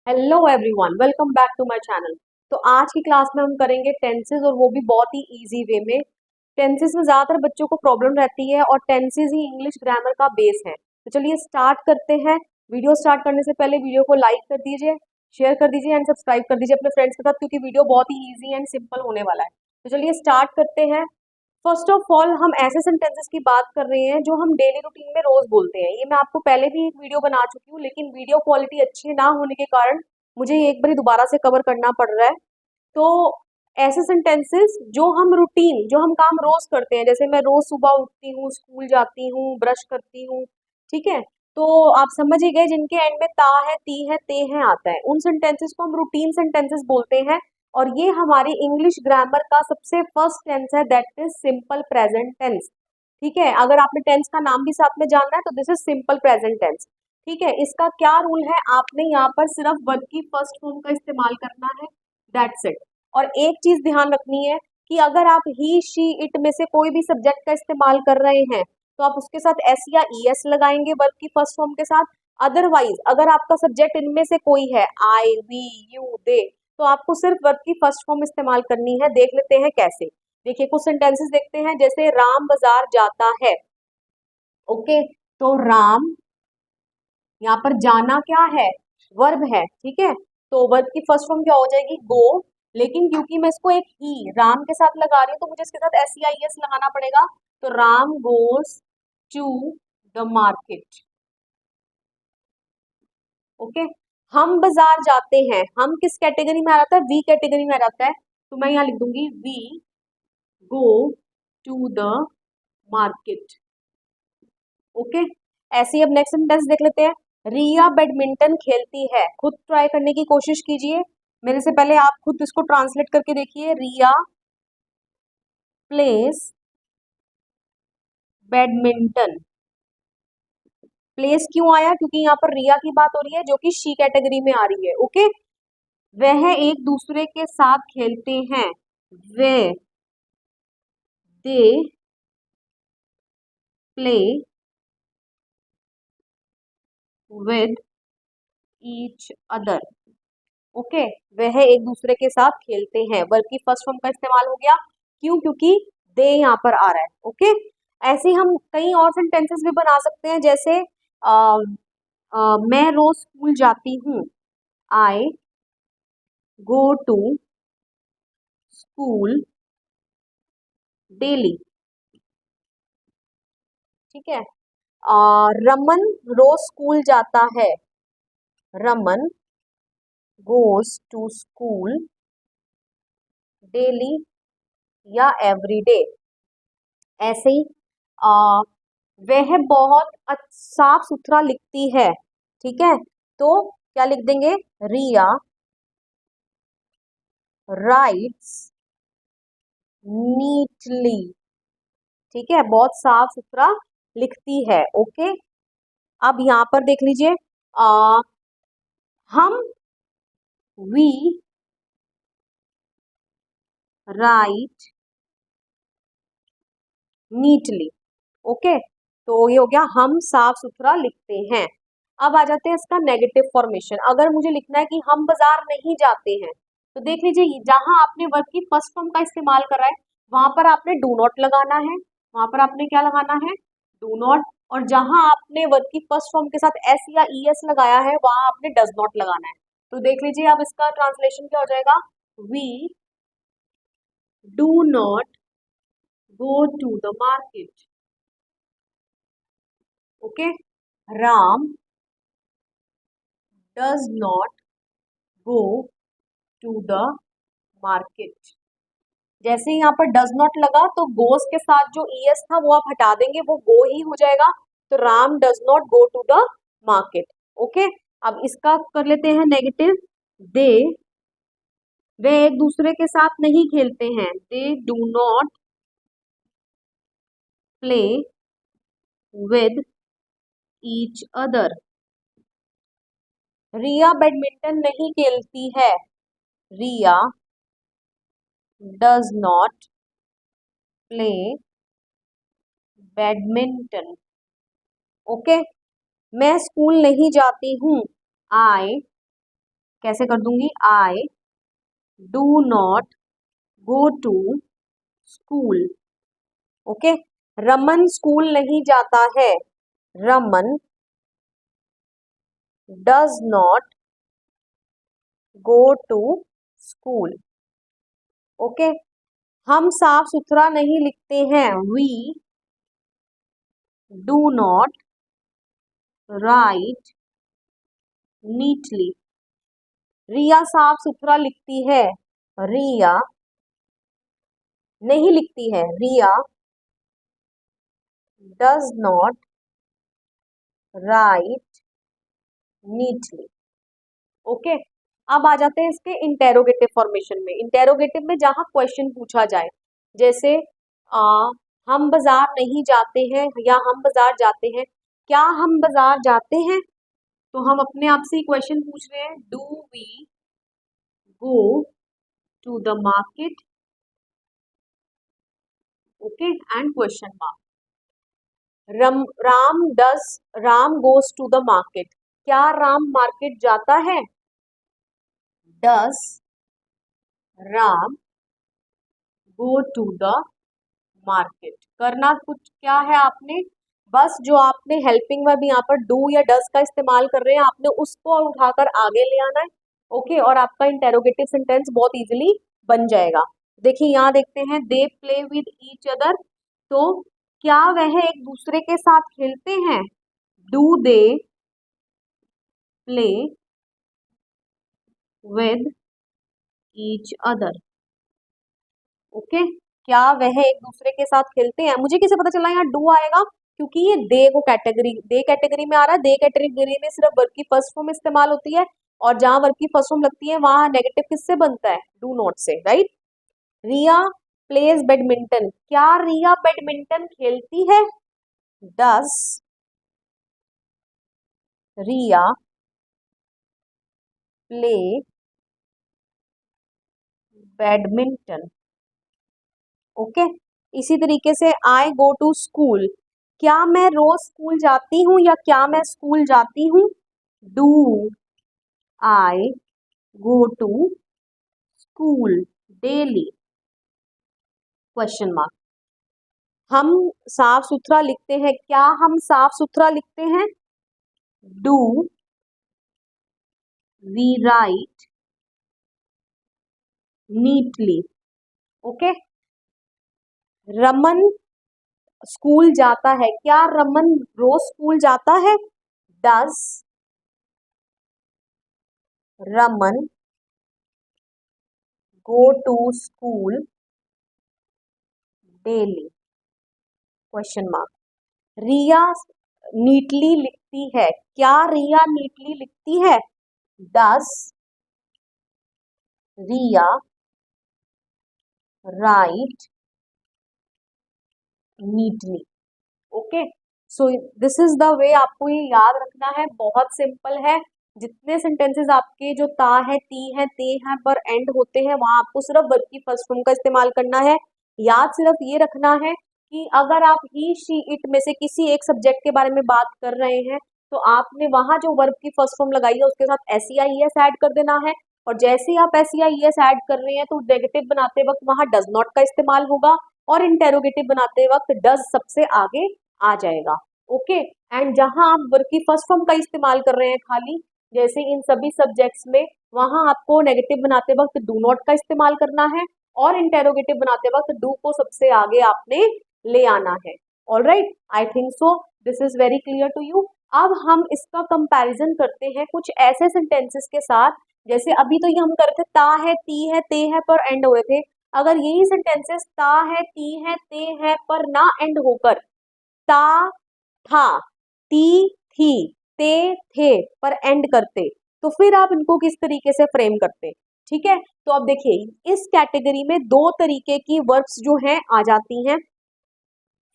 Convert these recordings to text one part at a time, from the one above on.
Hello everyone, welcome back to my channel. तो आज की क्लास में हम करेंगे टेंसेस और वो भी बहुत ही इजी वे में। टेंसेस में ज़्यादातर बच्चों को प्रॉब्लम रहती है और टेंसेस ही इंग्लिश ग्रामर का बेस है। तो चलिए स्टार्ट करते हैं। वीडियो स्टार्ट करने से पहले वीडियो को लाइक कर दीजिए, शेयर कर दीजिए एंड सब्सक्राइब कर दीजिए अपने फ्रेंड्स के साथ, क्योंकि वीडियो बहुत ही ईजी एंड सिंपल होने वाला है। तो चलिए स्टार्ट करते हैं। फर्स्ट ऑफ ऑल हम ऐसे सेंटेंसेस की बात कर रहे हैं जो हम डेली रूटीन में रोज बोलते हैं। ये मैं आपको पहले भी एक वीडियो बना चुकी हूँ, लेकिन वीडियो क्वालिटी अच्छी ना होने के कारण मुझे ये एक बार दोबारा से कवर करना पड़ रहा है। तो ऐसे सेंटेंसेस जो हम रूटीन, जो हम काम रोज करते हैं, जैसे मैं रोज सुबह उठती हूँ, स्कूल जाती हूँ, ब्रश करती हूँ, ठीक है। तो आप समझ ही गए, जिनके एंड में ता है, ती है, ते है आता है, उन सेंटेंसेस को हम रूटीन सेंटेंसेस बोलते हैं। और ये हमारी इंग्लिश ग्रामर का सबसे फर्स्ट टेंस है, that is simple present tense. ठीक है, अगर आपने टेंस का नाम भी साथ में जानना है तो this is simple present tense. ठीक है, इसका क्या रूल है, आपने यहाँ पर सिर्फ वर्ब की फर्स्ट फॉर्म का इस्तेमाल करना है, दैट्स इट। और एक चीज ध्यान रखनी है कि अगर आप ही, शी, इट में से कोई भी सब्जेक्ट का इस्तेमाल कर रहे हैं तो आप उसके साथ एस या ई एस लगाएंगे वर्ब की फर्स्ट फॉर्म के साथ। अदरवाइज अगर आपका सब्जेक्ट इनमें से कोई है, आई, वी, यू, दे, तो आपको सिर्फ वर्ब की फर्स्ट फॉर्म इस्तेमाल करनी है। देख लेते हैं कैसे। देखिए कुछ सेंटेंसेस देखते हैं, जैसे राम बाजार जाता है। ओके, तो राम, यहाँ पर जाना क्या है, वर्ब है, ठीक है। तो वर्ब की फर्स्ट फॉर्म क्या हो जाएगी, गो। लेकिन क्योंकि मैं इसको एक ही राम के साथ लगा रही हूँ तो मुझे इसके साथ एस या एस लगाना पड़ेगा। तो Ram goes to the market. Okay, हम बाजार जाते हैं, हम किस कैटेगरी में आ जाता है, वी कैटेगरी में आ जाता है। तो मैं यहाँ लिख दूंगी we go to the market. Okay, ऐसे ही अब नेक्स्ट सेंटेंस देख लेते हैं। रिया बैडमिंटन खेलती है, खुद ट्राई करने की कोशिश कीजिए। मेरे से पहले आप खुद इसको ट्रांसलेट करके देखिए। रिया प्लेस बैडमिंटन। प्लेस क्यों आया, क्योंकि यहाँ पर रिया की बात हो रही है जो कि शी कैटेगरी में आ रही है। ओके, वह एक दूसरे के साथ खेलते हैं, वे they play with each other. Okay, वह एक दूसरे के साथ खेलते हैं, वर्ब की फर्स्ट फॉर्म का इस्तेमाल हो गया। क्यों, क्योंकि दे यहाँ पर आ रहा है। ओके, ऐसे ही हम कई और सेंटेंसेस भी बना सकते हैं, जैसे मैं रोज स्कूल जाती हूँ, I go to school daily. ठीक है, रमन रोज स्कूल जाता है, Raman goes to school daily या एवरीडे। ऐसे ही वह बहुत साफ सुथरा लिखती है। ठीक है, तो क्या लिख देंगे, रिया राइट्स नीटली। ठीक है, बहुत साफ सुथरा लिखती है। ओके, अब यहाँ पर देख लीजिए, हम, वी राइट नीटली। ओके, तो ये हो गया हम साफ सुथरा लिखते हैं। अब आ जाते हैं इसका नेगेटिव फॉर्मेशन। अगर मुझे लिखना है कि हम बाजार नहीं जाते हैं, तो देख लीजिए जहां आपने वर्ब की फर्स्ट फॉर्म का इस्तेमाल करा है वहां पर आपने डू नॉट लगाना है। वहां पर आपने क्या लगाना है, डू नॉट। और जहां आपने वर्ब की फर्स्ट फॉर्म के साथ एस या ई एस लगाया है वहां आपने डज नॉट लगाना है। तो देख लीजिए अब इसका ट्रांसलेशन क्या हो जाएगा, we do not go to the market. Okay, Ram does not go to the market. जैसे ही यहाँ पर डज नॉट लगा तो गोस के साथ जो ईएस था वो आप हटा देंगे, वो गो ही हो जाएगा। तो Ram does not go to the market. Okay, अब इसका कर लेते हैं नेगेटिव। दे, वे एक दूसरे के साथ नहीं खेलते हैं, they do not play with each other. Riya badminton नहीं खेलती है, Riya does not play badminton. Okay, मैं स्कूल नहीं जाती हूँ, आई कैसे कर दूंगी, I do not go to school. Okay, Raman school नहीं जाता है, Raman does not go to school. Okay, हम साफ सुथरा नहीं लिखते हैं, we do not write neatly. Riya साफ सुथरा लिखती है, रिया नहीं लिखती है, Riya does not write neatly. Okay, अब आ जाते हैं इसके इंटेरोगेटिव फॉर्मेशन में। इंटेरोगेटिव में जहां क्वेश्चन पूछा जाए, जैसे हम बाजार नहीं जाते हैं या हम बाजार जाते हैं, क्या हम बाजार जाते हैं, तो हम अपने आप से ही क्वेश्चन पूछ रहे हैं, do we go to the market. Okay, and question mark. Ram goes to the market, क्या राम मार्केट जाता है, does Ram go to the market. करना कुछ क्या है आपने, बस जो आपने हेल्पिंग वर्ब यहाँ पर डू या डस का इस्तेमाल कर रहे हैं, आपने उसको उठाकर आगे ले आना है। ओके, और आपका इंटेरोगेटिव सेंटेंस बहुत इजीली बन जाएगा। देखिए यहाँ देखते हैं, दे प्ले विद ईच अदर, तो क्या वह एक दूसरे के साथ खेलते हैं, do they play with each other. Okay, क्या वह एक दूसरे के साथ खेलते हैं। मुझे कैसे पता चला यहाँ डू आएगा, क्योंकि ये दे कैटेगरी में आ रहा है। दे कैटेगरी में सिर्फ वर्ब की फर्स्ट फॉर्म इस्तेमाल होती है, और जहां वर्ब की फर्स्ट फॉर्म लगती है वहां नेगेटिव किससे बनता है, डू नॉट से, राइट। रिया प्लेज बैडमिंटन, क्या रिया बैडमिंटन खेलती है, डस रिया प्ले बैडमिंटन। ओके, इसी तरीके से आई गो टू स्कूल, क्या मैं रोज स्कूल जाती हूँ या क्या मैं स्कूल जाती हूँ, do I go to school daily, question mark. हम साफ सुथरा लिखते हैं, क्या हम साफ सुथरा लिखते हैं, do we write neatly. Okay, Raman school जाता है, क्या रमन रोज स्कूल जाता है, does Raman go to school daily, question mark. Riya neatly लिखती है, क्या रिया नीटली लिखती है, does Riya write neatly. Okay, so this is the way, आपको ये याद रखना है, बहुत सिंपल है। जितने सेंटेंसेस आपके जो ता है, ती है, ते हैं पर एंड होते हैं, वहां आपको सिर्फ वर्ब की फर्स्ट फॉर्म का इस्तेमाल करना है। याद सिर्फ ये रखना है कि अगर आप ही, शी, इट में से किसी एक सब्जेक्ट के बारे में बात कर रहे हैं, तो आपने वहां जो वर्ब की फर्स्ट फॉर्म लगाई है उसके साथ S E I S add कर देना है, और जैसे ही आप S E I S add कर रहे हैं तो नेगेटिव बनाते वक्त वहां डज नॉट का इस्तेमाल होगा, और इंटेरोगेटिव बनाते वक्त डज सबसे आगे आ जाएगा। ओके, एंड जहां आप वर्ब की फर्स्ट फॉर्म का इस्तेमाल कर रहे हैं खाली, जैसे इन सभी सब्जेक्ट्स में, वहां आपको नेगेटिव बनाते वक्त डू नॉट का इस्तेमाल करना है, और इंटेरोगेटिव बनाते वक्त डू को सबसे आगे आपने ले आना है। Alright, I think so this is very clear to you. अब हम इसका कंपैरिजन करते हैं कुछ ऐसे सेंटेंसेस के साथ, जैसे अभी तो ये हम कर रहे थे ता है, ती है, ते है पर एंड हो रहे थे। अगर यही सेंटेंसेस ता है, ती है, ते है पर ना एंड होकर ता था, ती थी, ते थे पर एंड करते, तो फिर आप इनको किस तरीके से फ्रेम करते, ठीक है। तो अब देखिए, इस कैटेगरी में दो तरीके की वर्ब्स जो हैं आ जाती हैं।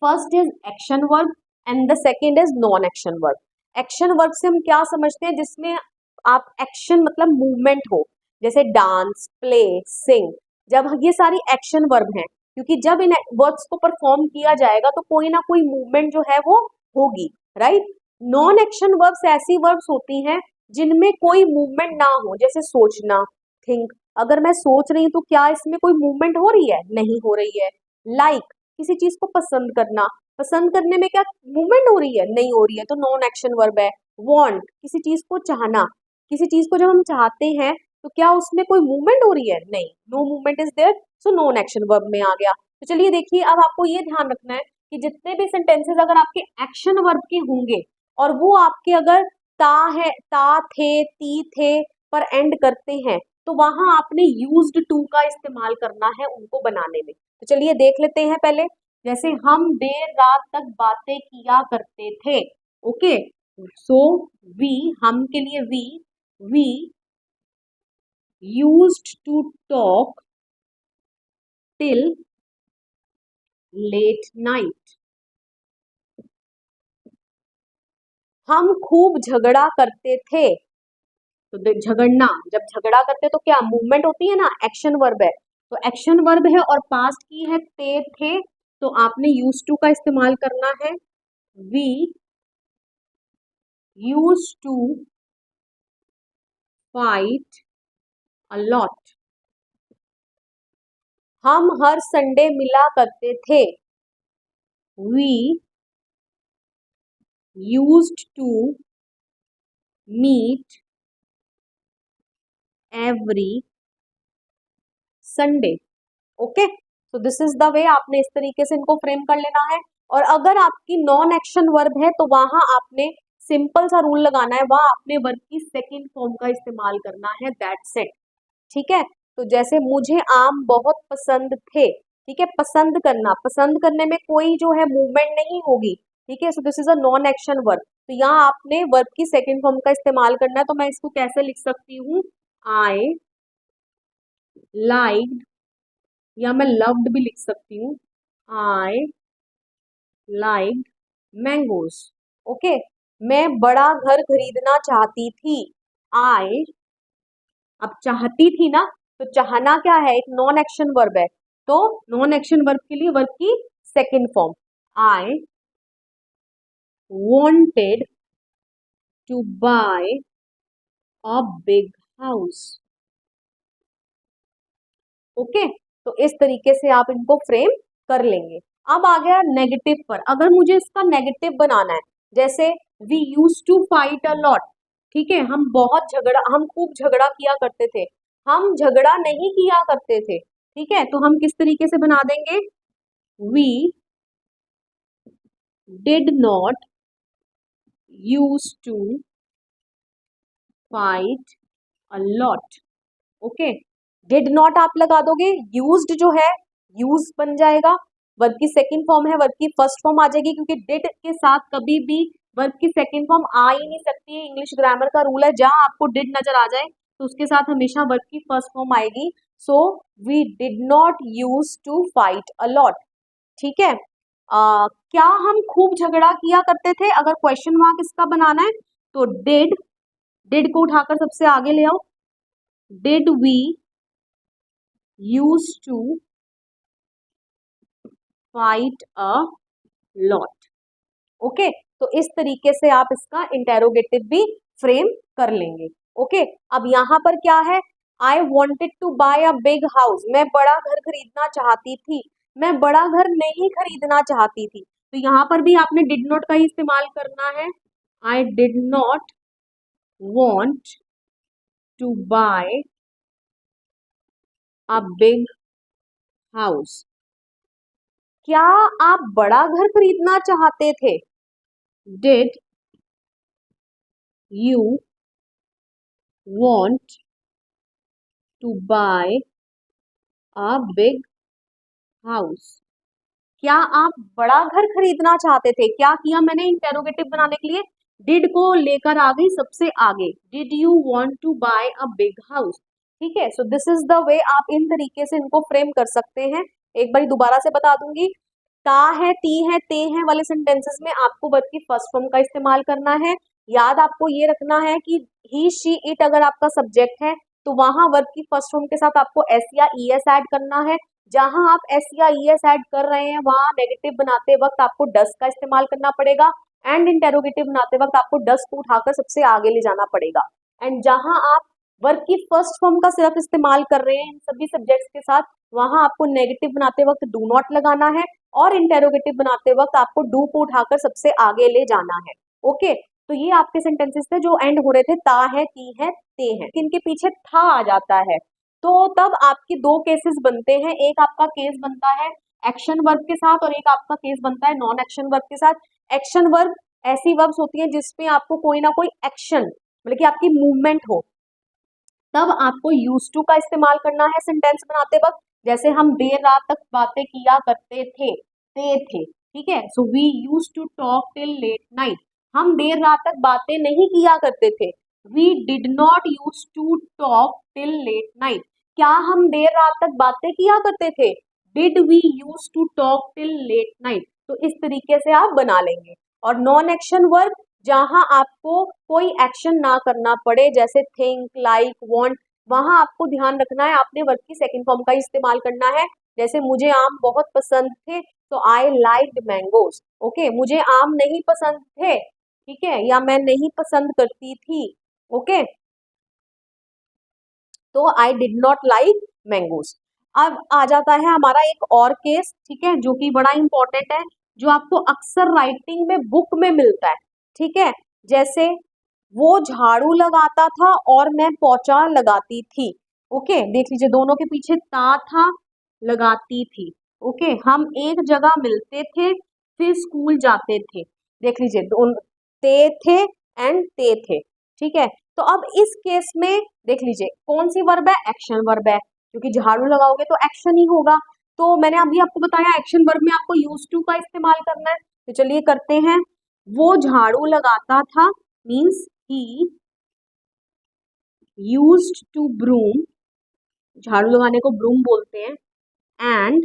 First is action verb and the second is non action verb. Action verb से हम क्या समझते हैं, जिसमें आप एक्शन मतलब मूवमेंट हो, जैसे डांस, प्ले, सिंग, जब ये सारी एक्शन वर्ब हैं, क्योंकि जब इन वर्ब्स को परफॉर्म किया जाएगा तो कोई ना कोई मूवमेंट जो है वो होगी, राइट। नॉन एक्शन वर्ब्स ऐसी वर्ब्स होती हैं जिनमें कोई मूवमेंट ना हो, जैसे सोचना, थिंक। अगर मैं सोच रही हूँ तो क्या इसमें कोई मूवमेंट हो रही है? नहीं हो रही है। लाइक, किसी चीज को पसंद करना, पसंद करने में क्या मूवमेंट हो रही है? नहीं हो रही है, तो नॉन एक्शन वर्ब है। वांट, किसी चीज को चाहना, किसी चीज को जब हम चाहते हैं तो क्या उसमें कोई मूवमेंट हो रही है? नहीं, no movement is there, so non action verb में आ गया। तो चलिए देखिए, अब आपको ये ध्यान रखना है कि जितने भी सेंटेंसेस अगर आपके एक्शन वर्ब के होंगे और वो आपके अगर ता है, ता थे, ती थे पर एंड करते हैं, तो वहां आपने यूज्ड टू का इस्तेमाल करना है उनको बनाने में। तो चलिए देख लेते हैं पहले। जैसे हम देर रात तक बातें किया करते थे। ओके, सो वी, हम के लिए we used to talk till late night. हम खूब झगड़ा करते थे। तो झगड़ना, जब झगड़ा करते तो क्या मूवमेंट होती है ना, एक्शन वर्ब है। तो एक्शन वर्ब है और पास्ट की है थे, तो आपने यूज टू का इस्तेमाल करना है। We use to fight a lot. हम हर संडे मिला करते थे। We used to meet every Sunday. Okay, तो दिस इज द वे, आपने इस तरीके से इनको फ्रेम कर लेना है। और अगर आपकी नॉन एक्शन वर्ब है तो वहां आपने सिंपल सा रूल लगाना है, वहां आपने वर्ब की सेकंड फॉर्म का इस्तेमाल करना है, दैट्स इट। ठीक है, तो जैसे मुझे आम बहुत पसंद थे। ठीक है, पसंद करना, पसंद करने में कोई जो है मूवमेंट नहीं होगी। ठीक है, so this is a non action verb. तो यहाँ आपने वर्ब की सेकंड फॉर्म का इस्तेमाल करना है। तो मैं इसको कैसे लिख सकती हूँ? आई लाइक, या मैं लव्ड भी लिख सकती हूँ। I like mangoes. ओके, मैं बड़ा घर खरीदना चाहती थी। आई, अब चाहती थी ना, तो चाहना क्या है? एक नॉन एक्शन वर्ब है। तो नॉन एक्शन वर्ब के लिए वर्ब की second form, I wanted to buy a big house. Okay, तो इस तरीके से आप इनको फ्रेम कर लेंगे। अब आ गया नेगेटिव पर। अगर मुझे इसका नेगेटिव बनाना है, जैसे we use to fight a lot. ठीक है, हम खूब झगड़ा किया करते थे। हम झगड़ा नहीं किया करते थे। ठीक है, तो हम किस तरीके से बना देंगे? We did not use to fight a lot. Okay, did not आप लगा दोगे, यूज्ड जो है यूज बन जाएगा, वर्ब की सेकंड फॉर्म है, वर्ब की फर्स्ट फॉर्म आ जाएगी, क्योंकि डिड के साथ कभी भी वर्ब की सेकंड फॉर्म आ ही नहीं सकती है। इंग्लिश ग्रामर का रूल है, जहां आपको डिड नजर आ जाए तो उसके साथ हमेशा वर्ब की फर्स्ट फॉर्म आएगी। So we did not use to fight a lot. ठीक है, क्या हम खूब झगड़ा किया करते थे? अगर क्वेश्चन मार्क इसका बनाना है तो डिड को उठाकर सबसे आगे ले आओ। Did we use to fight a lot. Okay, तो इस तरीके से आप इसका इंटेरोगेटिव भी फ्रेम कर लेंगे। ओके, अब यहाँ पर क्या है? I wanted to buy a big house, मैं बड़ा घर खरीदना चाहती थी। मैं बड़ा घर नहीं खरीदना चाहती थी, तो यहाँ पर भी आपने डिड नॉट का ही इस्तेमाल करना है। I did not want to buy a big house. क्या आप बड़ा घर खरीदना चाहते थे? Did you want to buy a big house? क्या आप बड़ा घर खरीदना चाहते थे? क्या किया मैंने इंटेरोगेटिव बनाने के लिए? डिड को लेकर आ गई सबसे आगे। Did you want to buy a big house? ठीक है, so this is the way, आप इन तरीके से इनको फ्रेम कर सकते हैं। एक बार दोबारा से बता दूंगी, ता है, ती है, ते हैं वाले सेंटेंसेस में आपको वर्ब की फर्स्ट फॉर्म का इस्तेमाल करना है। याद आपको ये रखना है कि ही शी इट अगर आपका सब्जेक्ट है तो वहां वर्ब की फर्स्ट फॉर्म के साथ आपको एस या ई एस ऐड करना है। जहां आप एस या ई एस ऐड कर रहे हैं वहां नेगेटिव बनाते वक्त आपको डस का इस्तेमाल करना पड़ेगा। एंड इंटेरोगेटिव बनाते वक्त आपको डस को उठाकर सबसे आगे ले जाना पड़ेगा। एंड जहां आप वर्ब की फर्स्ट फॉर्म का सिर्फ इस्तेमाल कर रहे हैं इन सभी सब्जेक्ट्स के साथ, वहां आपको नेगेटिव बनाते वक्त डू नॉट लगाना है, और इंटेरोगेटिव बनाते वक्त आपको डू को उठाकर सबसे आगे ले जाना है। ओके, तो ये आपके सेंटेंसेस थे जो एंड हो रहे थे ता है, ती है, ते है। इनके पीछे था आ जाता है तो तब आपके दो केसेस बनते हैं। एक आपका केस बनता है एक्शन वर्ब के साथ और एक आपका केस बनता है नॉन एक्शन वर्ब के साथ। एक्शन वर्ब ऐसी वर्ब्स होती हैं जिसमें आपको कोई ना कोई एक्शन मतलब कि आपकी मूवमेंट हो, तब आपको यूज टू का इस्तेमाल करना है सेंटेंस बनाते वक्त। जैसे हम देर रात तक बातें किया करते थे, ते थे, ठीक है। So we use to talk till late night. हम देर रात तक बातें नहीं किया करते थे। We did not use to talk till late night. क्या हम देर रात तक बातें किया करते थे? Did we use to talk till late night. तो इस तरीके से आप बना लेंगे। और नॉन एक्शन वर्ब जहां आपको कोई एक्शन ना करना पड़े, जैसे थिंक, लाइक, वांट, वहां आपको ध्यान रखना है आपने वर्ब की सेकंड फॉर्म का इस्तेमाल करना है। जैसे मुझे आम बहुत पसंद थे, तो आई लाइक्ड मैंगोज। ओके, मुझे आम नहीं पसंद थे, ठीक है, या मैं नहीं पसंद करती थी। ओके, तो आई डिड नॉट लाइक मैंगोज। अब आ जाता है हमारा एक और केस, ठीक है, जो कि बड़ा इंपॉर्टेंट है, जो आपको अक्सर राइटिंग में बुक में मिलता है, ठीक है। जैसे वो झाड़ू लगाता था और मैं पोछा लगाती थी। ओके, देख लीजिए दोनों के पीछे ता था, लगाती थी। ओके, हम एक जगह मिलते थे फिर स्कूल जाते थे। देख लीजिए दोनों ते थे एंड ते थे, ठीक है। तो अब इस केस में देख लीजिए कौन सी वर्ब है? एक्शन वर्ब है, क्योंकि झाड़ू लगाओगे तो एक्शन ही होगा। तो मैंने अभी आपको बताया एक्शन वर्ब में आपको यूज टू का इस्तेमाल करना है, तो चलिए करते हैं। वो झाड़ू लगाता था means he used to broom, झाड़ू लगाने को ब्रूम बोलते हैं। एंड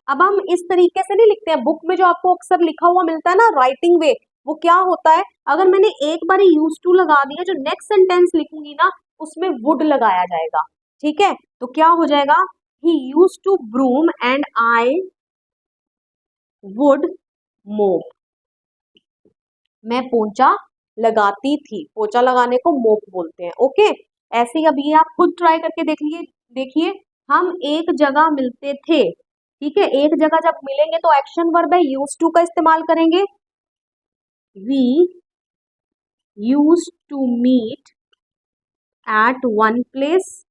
अब हम इस तरीके से नहीं लिखते हैं, बुक में जो आपको अक्सर लिखा हुआ मिलता है ना राइटिंग वे, वो क्या होता है, अगर मैंने एक बार यूज टू लगा दिया, जो नेक्स्ट सेंटेंस लिखूंगी ना उसमें वुड लगाया जाएगा, ठीक है। तो क्या हो जाएगा? He use to broom and I would mop. मैं पोंछा लगाती थी, पोंछा लगाने को मोप बोलते हैं। ओके, ऐसे ही अब ये आप खुद ट्राई करके देख लिए। देखिए, हम एक जगह मिलते थे, ठीक है, एक जगह जब मिलेंगे तो एक्शन वर्ब है, यूज टू का इस्तेमाल करेंगे। We use to meet at one place.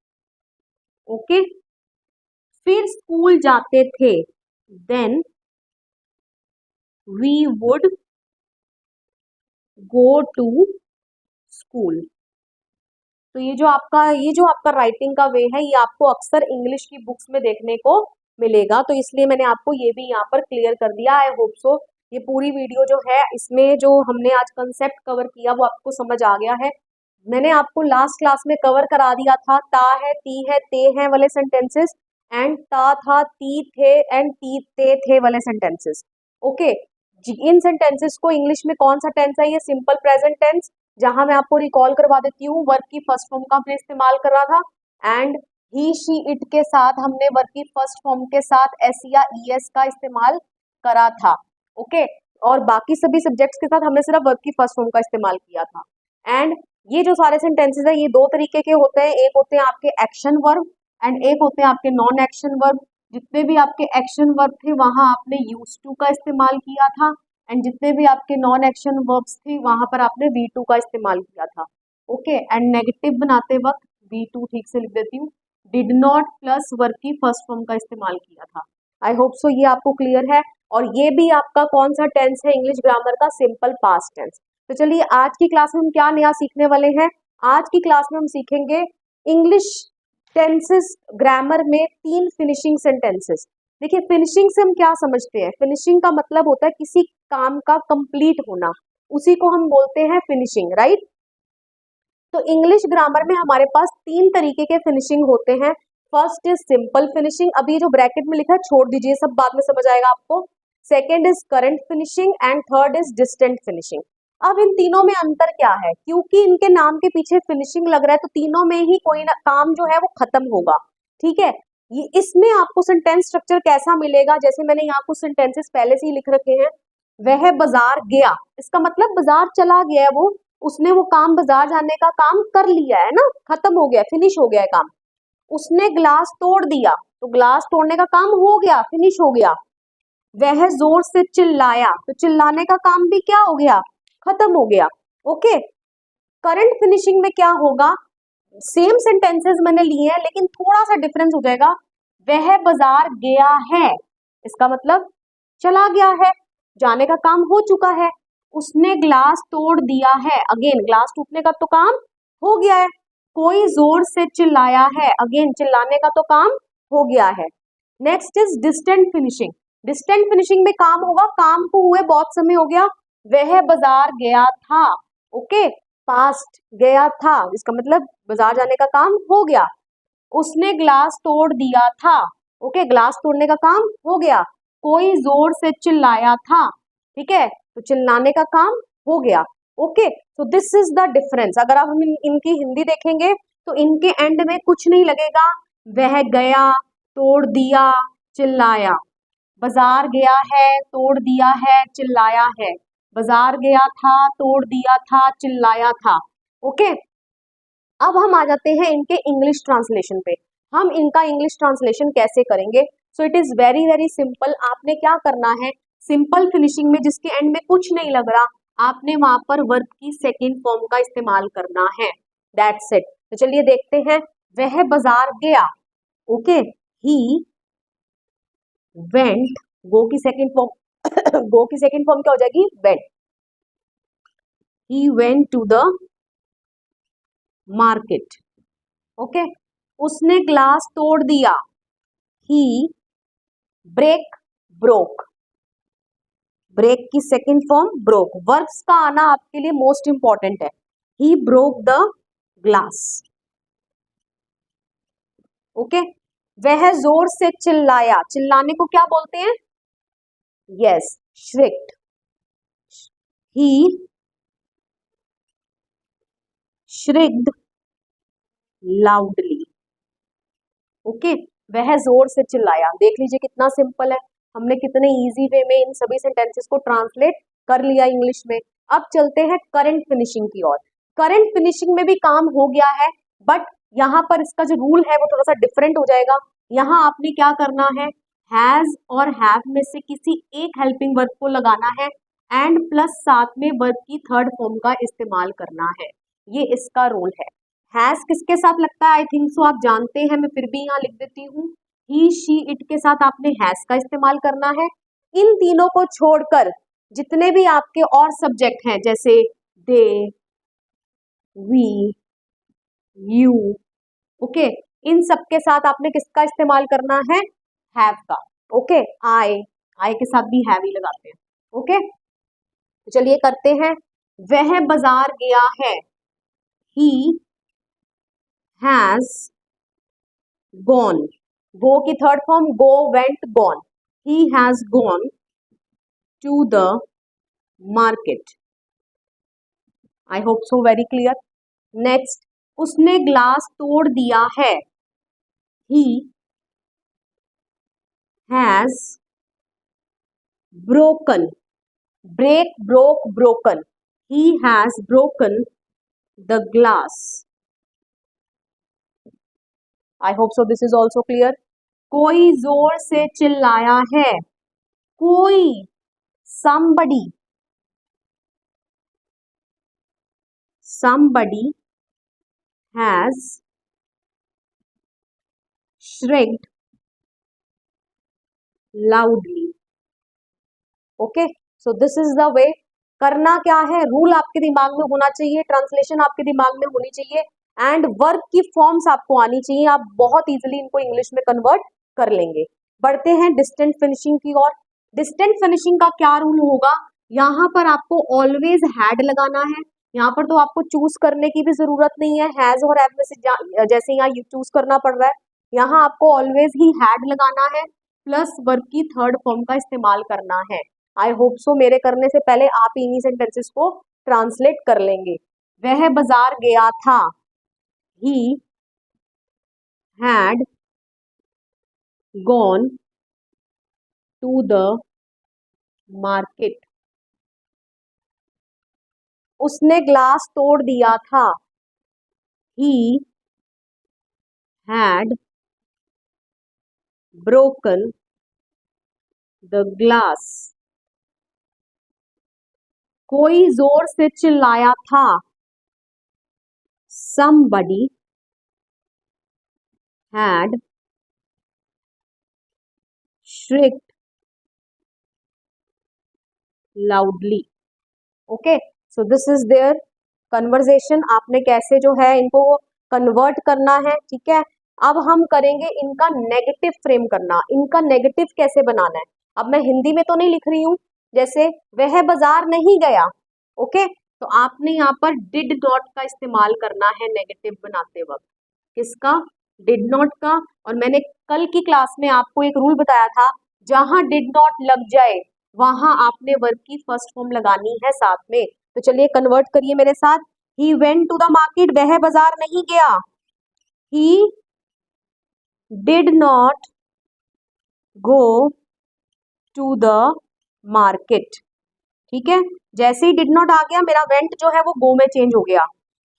Okay, फिर स्कूल जाते थे, then we would go to school. तो ये जो आपका राइटिंग का वे है, ये आपको अक्सर इंग्लिश की बुक्स में देखने को मिलेगा, तो इसलिए मैंने आपको ये भी यहाँ पर क्लियर कर दिया। आई होप सो ये पूरी वीडियो जो है इसमें जो हमने आज कंसेप्ट कवर किया वो आपको समझ आ गया है। मैंने आपको लास्ट क्लास में कवर करा दिया था ता है, ती है, ते हैं वाले सेंटेंसेस, एंड ता था, ती थे एंड ती ते थे वाले सेंटेंसेस। ओके, इन सेंटेंसेस को इंग्लिश में कौन सा टेंस है? ये सिंपल प्रेजेंट टेंस, जहां मैं आपको रिकॉल करवा देती हूँ, वर्ब की फर्स्ट फॉर्म का हमने इस्तेमाल करा था। एंड ही, शी, इट के साथ हमने वर्ब की फर्स्ट फॉर्म के साथ एस या ईएस का इस्तेमाल करा था। ओके, और बाकी सभी सब्जेक्ट्स के साथ हमने सिर्फ वर्ब की फर्स्ट फॉर्म का इस्तेमाल किया था। एंड ये जो सारे सेंटेंसेस है ये दो तरीके के होते हैं, एक होते हैं आपके एक्शन वर्ब एंड एक होते हैं आपके नॉन एक्शन वर्ब। जितने भी आपके एक्शन वर्ब थे वहां आपने यूज टू का इस्तेमाल किया था, एंड जितने भी आपके नॉन एक्शन वर्ब्स थे वहां पर आपने वी टू का इस्तेमाल किया था। ओके, एंड नेगेटिव बनाते वक्त वी टू ठीक से लिख देती हूँ, डिड नॉट प्लस वर्ब की फर्स्ट फॉर्म का इस्तेमाल किया था। आई होप सो ये आपको क्लियर है। और ये भी आपका कौन सा टेंस है इंग्लिश ग्रामर का? Simple past tense. तो चलिए आज की क्लास में हम क्या नया सीखने वाले हैं? आज की क्लास में हम सीखेंगे इंग्लिश टेंसेस ग्रामर में 3 फिनिशिंग सेंटेंसेस। देखिए, फिनिशिंग से हम क्या समझते हैं? फिनिशिंग का मतलब होता है किसी काम का कंप्लीट होना, उसी को हम बोलते हैं फिनिशिंग, राइट। तो इंग्लिश ग्रामर में हमारे पास 3 तरीके के फिनिशिंग होते हैं। फर्स्ट इज सिंपल फिनिशिंग, अभी जो ब्रैकेट में लिखा है छोड़ दीजिए, सब बाद में समझ आएगा आपको। Second is current finishing and third is distant finishing. अब इन तीनों में अंतर क्या है? क्योंकि इनके नाम के पीछे फिनिशिंग लग रहा है, तो तीनों में ही कोई ना काम जो है वो खत्म होगा, ठीक है। ये इसमें आपको सेंटेंस स्ट्रक्चर कैसा मिलेगा? जैसे मैंने यहाँ कुछ सेंटेंसेस पहले से ही लिख रखे हैं, वह बाजार गया, इसका मतलब बाजार चला गया है वो, उसने वो काम, बाजार जाने का काम कर लिया है ना, खत्म हो गया, फिनिश हो गया है काम। उसने ग्लास तोड़ दिया, तो ग्लास तोड़ने का काम हो गया, फिनिश हो गया। वह जोर से चिल्लाया, तो चिल्लाने का काम भी क्या हो गया, खत्म हो गया। ओके, करंट फिनिशिंग में क्या होगा, सेम सेंटेंसेस मैंने लिए हैं लेकिन थोड़ा सा डिफरेंस हो जाएगा। वह बाजार गया है, इसका मतलब चला गया है, जाने का काम हो चुका है। उसने ग्लास तोड़ दिया है, अगेन ग्लास टूटने का तो काम हो गया है। कोई जोर से चिल्लाया है, अगेन चिल्लाने का तो काम हो गया है। Next is distant finishing. Distant finishing में काम होगा, काम को हुए बहुत समय हो गया, वह बाजार गया था। ओके, पास्ट गया था, इसका मतलब बाजार जाने का काम हो गया। उसने ग्लास तोड़ दिया था, ओके, ग्लास तोड़ने का काम हो गया। कोई जोर से चिल्लाया था, ठीक है, तो चिल्लाने का काम हो गया। ओके, तो दिस इज द डिफरेंस। अगर आप हम इनकी हिंदी देखेंगे तो इनके एंड में कुछ नहीं लगेगा, वह गया, तोड़ दिया, चिल्लाया। बाजार गया है, तोड़ दिया है, चिल्लाया है। बाजार गया था, तोड़ दिया था, चिल्लाया था। ओके, अब हम आ जाते हैं इनके इंग्लिश ट्रांसलेशन पे। हम इनका इंग्लिश ट्रांसलेशन कैसे करेंगे? So it is very very simple. आपने क्या करना है, सिंपल फिनिशिंग में जिसके एंड में कुछ नहीं लग रहा, आपने वहां पर वर्ब की सेकेंड फॉर्म का इस्तेमाल करना है। That's it. तो चलिए देखते हैं। वह बाजार गया, ओके, ही वेंट, गो की सेकेंड फॉर्म गो की सेकेंड फॉर्म क्या हो जाएगी, went. He went to the market, okay. उसने ग्लास तोड़ दिया, ही ब्रेक, ब्रोक। ब्रेक की सेकेंड फॉर्म ब्रोक। वर्ब्स का आना आपके लिए मोस्ट इंपॉर्टेंट है। He broke the glass, okay. वह जोर से चिल्लाया, चिल्लाने को क्या बोलते हैं, yes, shrieked. He shrieked loudly, okay. वह जोर से चिल्लाया। देख लीजिए कितना सिंपल है, हमने कितने इजी वे में इन सभी सेंटेंसेस को ट्रांसलेट कर लिया इंग्लिश में। अब चलते हैं करंट फिनिशिंग की ओर। करंट फिनिशिंग में भी काम हो गया है, बट यहाँ पर इसका जो रूल है वो थोड़ा सा डिफरेंट हो जाएगा। यहाँ आपने क्या करना है, हैज और हैव में से किसी एक हेल्पिंग वर्ब को लगाना है एंड प्लस साथ में वर्ब की थर्ड फॉर्म का इस्तेमाल करना है। ये इसका रूल है। हैज किसके साथ लगता है, आई थिंक सो आप जानते हैं, मैं फिर भी यहाँ लिख देती हूँ। ही शी इट के साथ आपने हैज का इस्तेमाल करना है। इन तीनों को छोड़कर जितने भी आपके और सब्जेक्ट हैं, जैसे दे, वी, यू, ओके, इन सबके साथ आपने किसका इस्तेमाल करना है, हैव का। ओके, आई, आई के साथ भी हैव ही लगाते हैं। ओके, तो चलिए करते हैं। वह बाजार गया है, ही हैज gone, go की third form go, went, gone. He has gone to the market. I hope so, very clear. Next, उसने ग्लास तोड़ दिया है, he has broken, break, broke, broken. He has broken the glass. I hope so, this is also clear. कोई जोर से चिल्लाया है, कोई, somebody, somebody has shrieked loudly. Okay, so this is the वे। करना क्या है, रूल आपके दिमाग में होना चाहिए, ट्रांसलेशन आपके दिमाग में होनी चाहिए एंड वर्ब की फॉर्म्स आपको आनी चाहिए। आप बहुत इजीली इनको इंग्लिश में कन्वर्ट कर लेंगे। बढ़ते हैं डिस्टेंट फिनिशिंग की ओर। डिस्टेंट फिनिशिंग का क्या रूल होगा, यहाँ पर आपको ऑलवेज हैड लगाना है। यहाँ पर तो आपको चूज करने की भी जरूरत नहीं है, हैज और हैव में से जैसे यहाँ चूज करना पड़ रहा है, यहाँ आपको ऑलवेज ही हैड लगाना है प्लस वर्ब की थर्ड फॉर्म का इस्तेमाल करना है। आई होप सो मेरे करने से पहले आप इन्हीं सेंटेंसेस को ट्रांसलेट कर लेंगे। वह बाजार गया था, he had gone to the market. उसने ग्लास तोड़ दिया था। He had broken the glass. कोई जोर से चिल्लाया था। Somebody had shrieked loudly. Okay, so this is their conversation. आपने कैसे जो है इनको कन्वर्ट करना है, ठीक है। अब हम करेंगे इनका नेगेटिव फ्रेम करना। इनका नेगेटिव कैसे बनाना है, अब मैं हिंदी में तो नहीं लिख रही हूँ। जैसे वह बाजार नहीं गया, ओके, तो आपने यहाँ पर डिड नॉट का इस्तेमाल करना है नेगेटिव बनाते वक्त। किसका? डिड नॉट का। और मैंने कल की क्लास में आपको एक रूल बताया था, जहां डिड नॉट लग जाए वहां आपने वर्ब की फर्स्ट फॉर्म लगानी है साथ में। तो चलिए कन्वर्ट करिए मेरे साथ। He went to the market, वह बाजार नहीं गया। He did not go to the market, ठीक है। जैसे ही डिड नॉट आ गया, मेरा वेंट जो है वो गो में चेंज हो गया।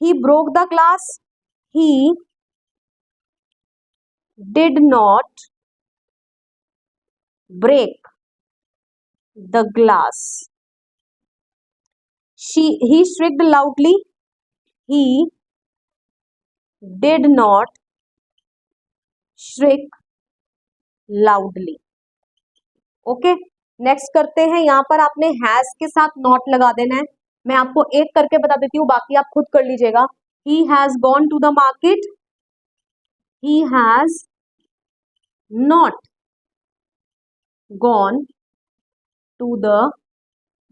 ही broke the glass, he did not break the glass. He shrieked loudly. He did not shriek loudly. Okay, next करते हैं। यहाँ पर आपने हैज के साथ नॉट लगा देना है। मैं आपको एक करके बता देती हूँ, बाकी आप खुद कर लीजिएगा। He has gone to the market. He has not gone to the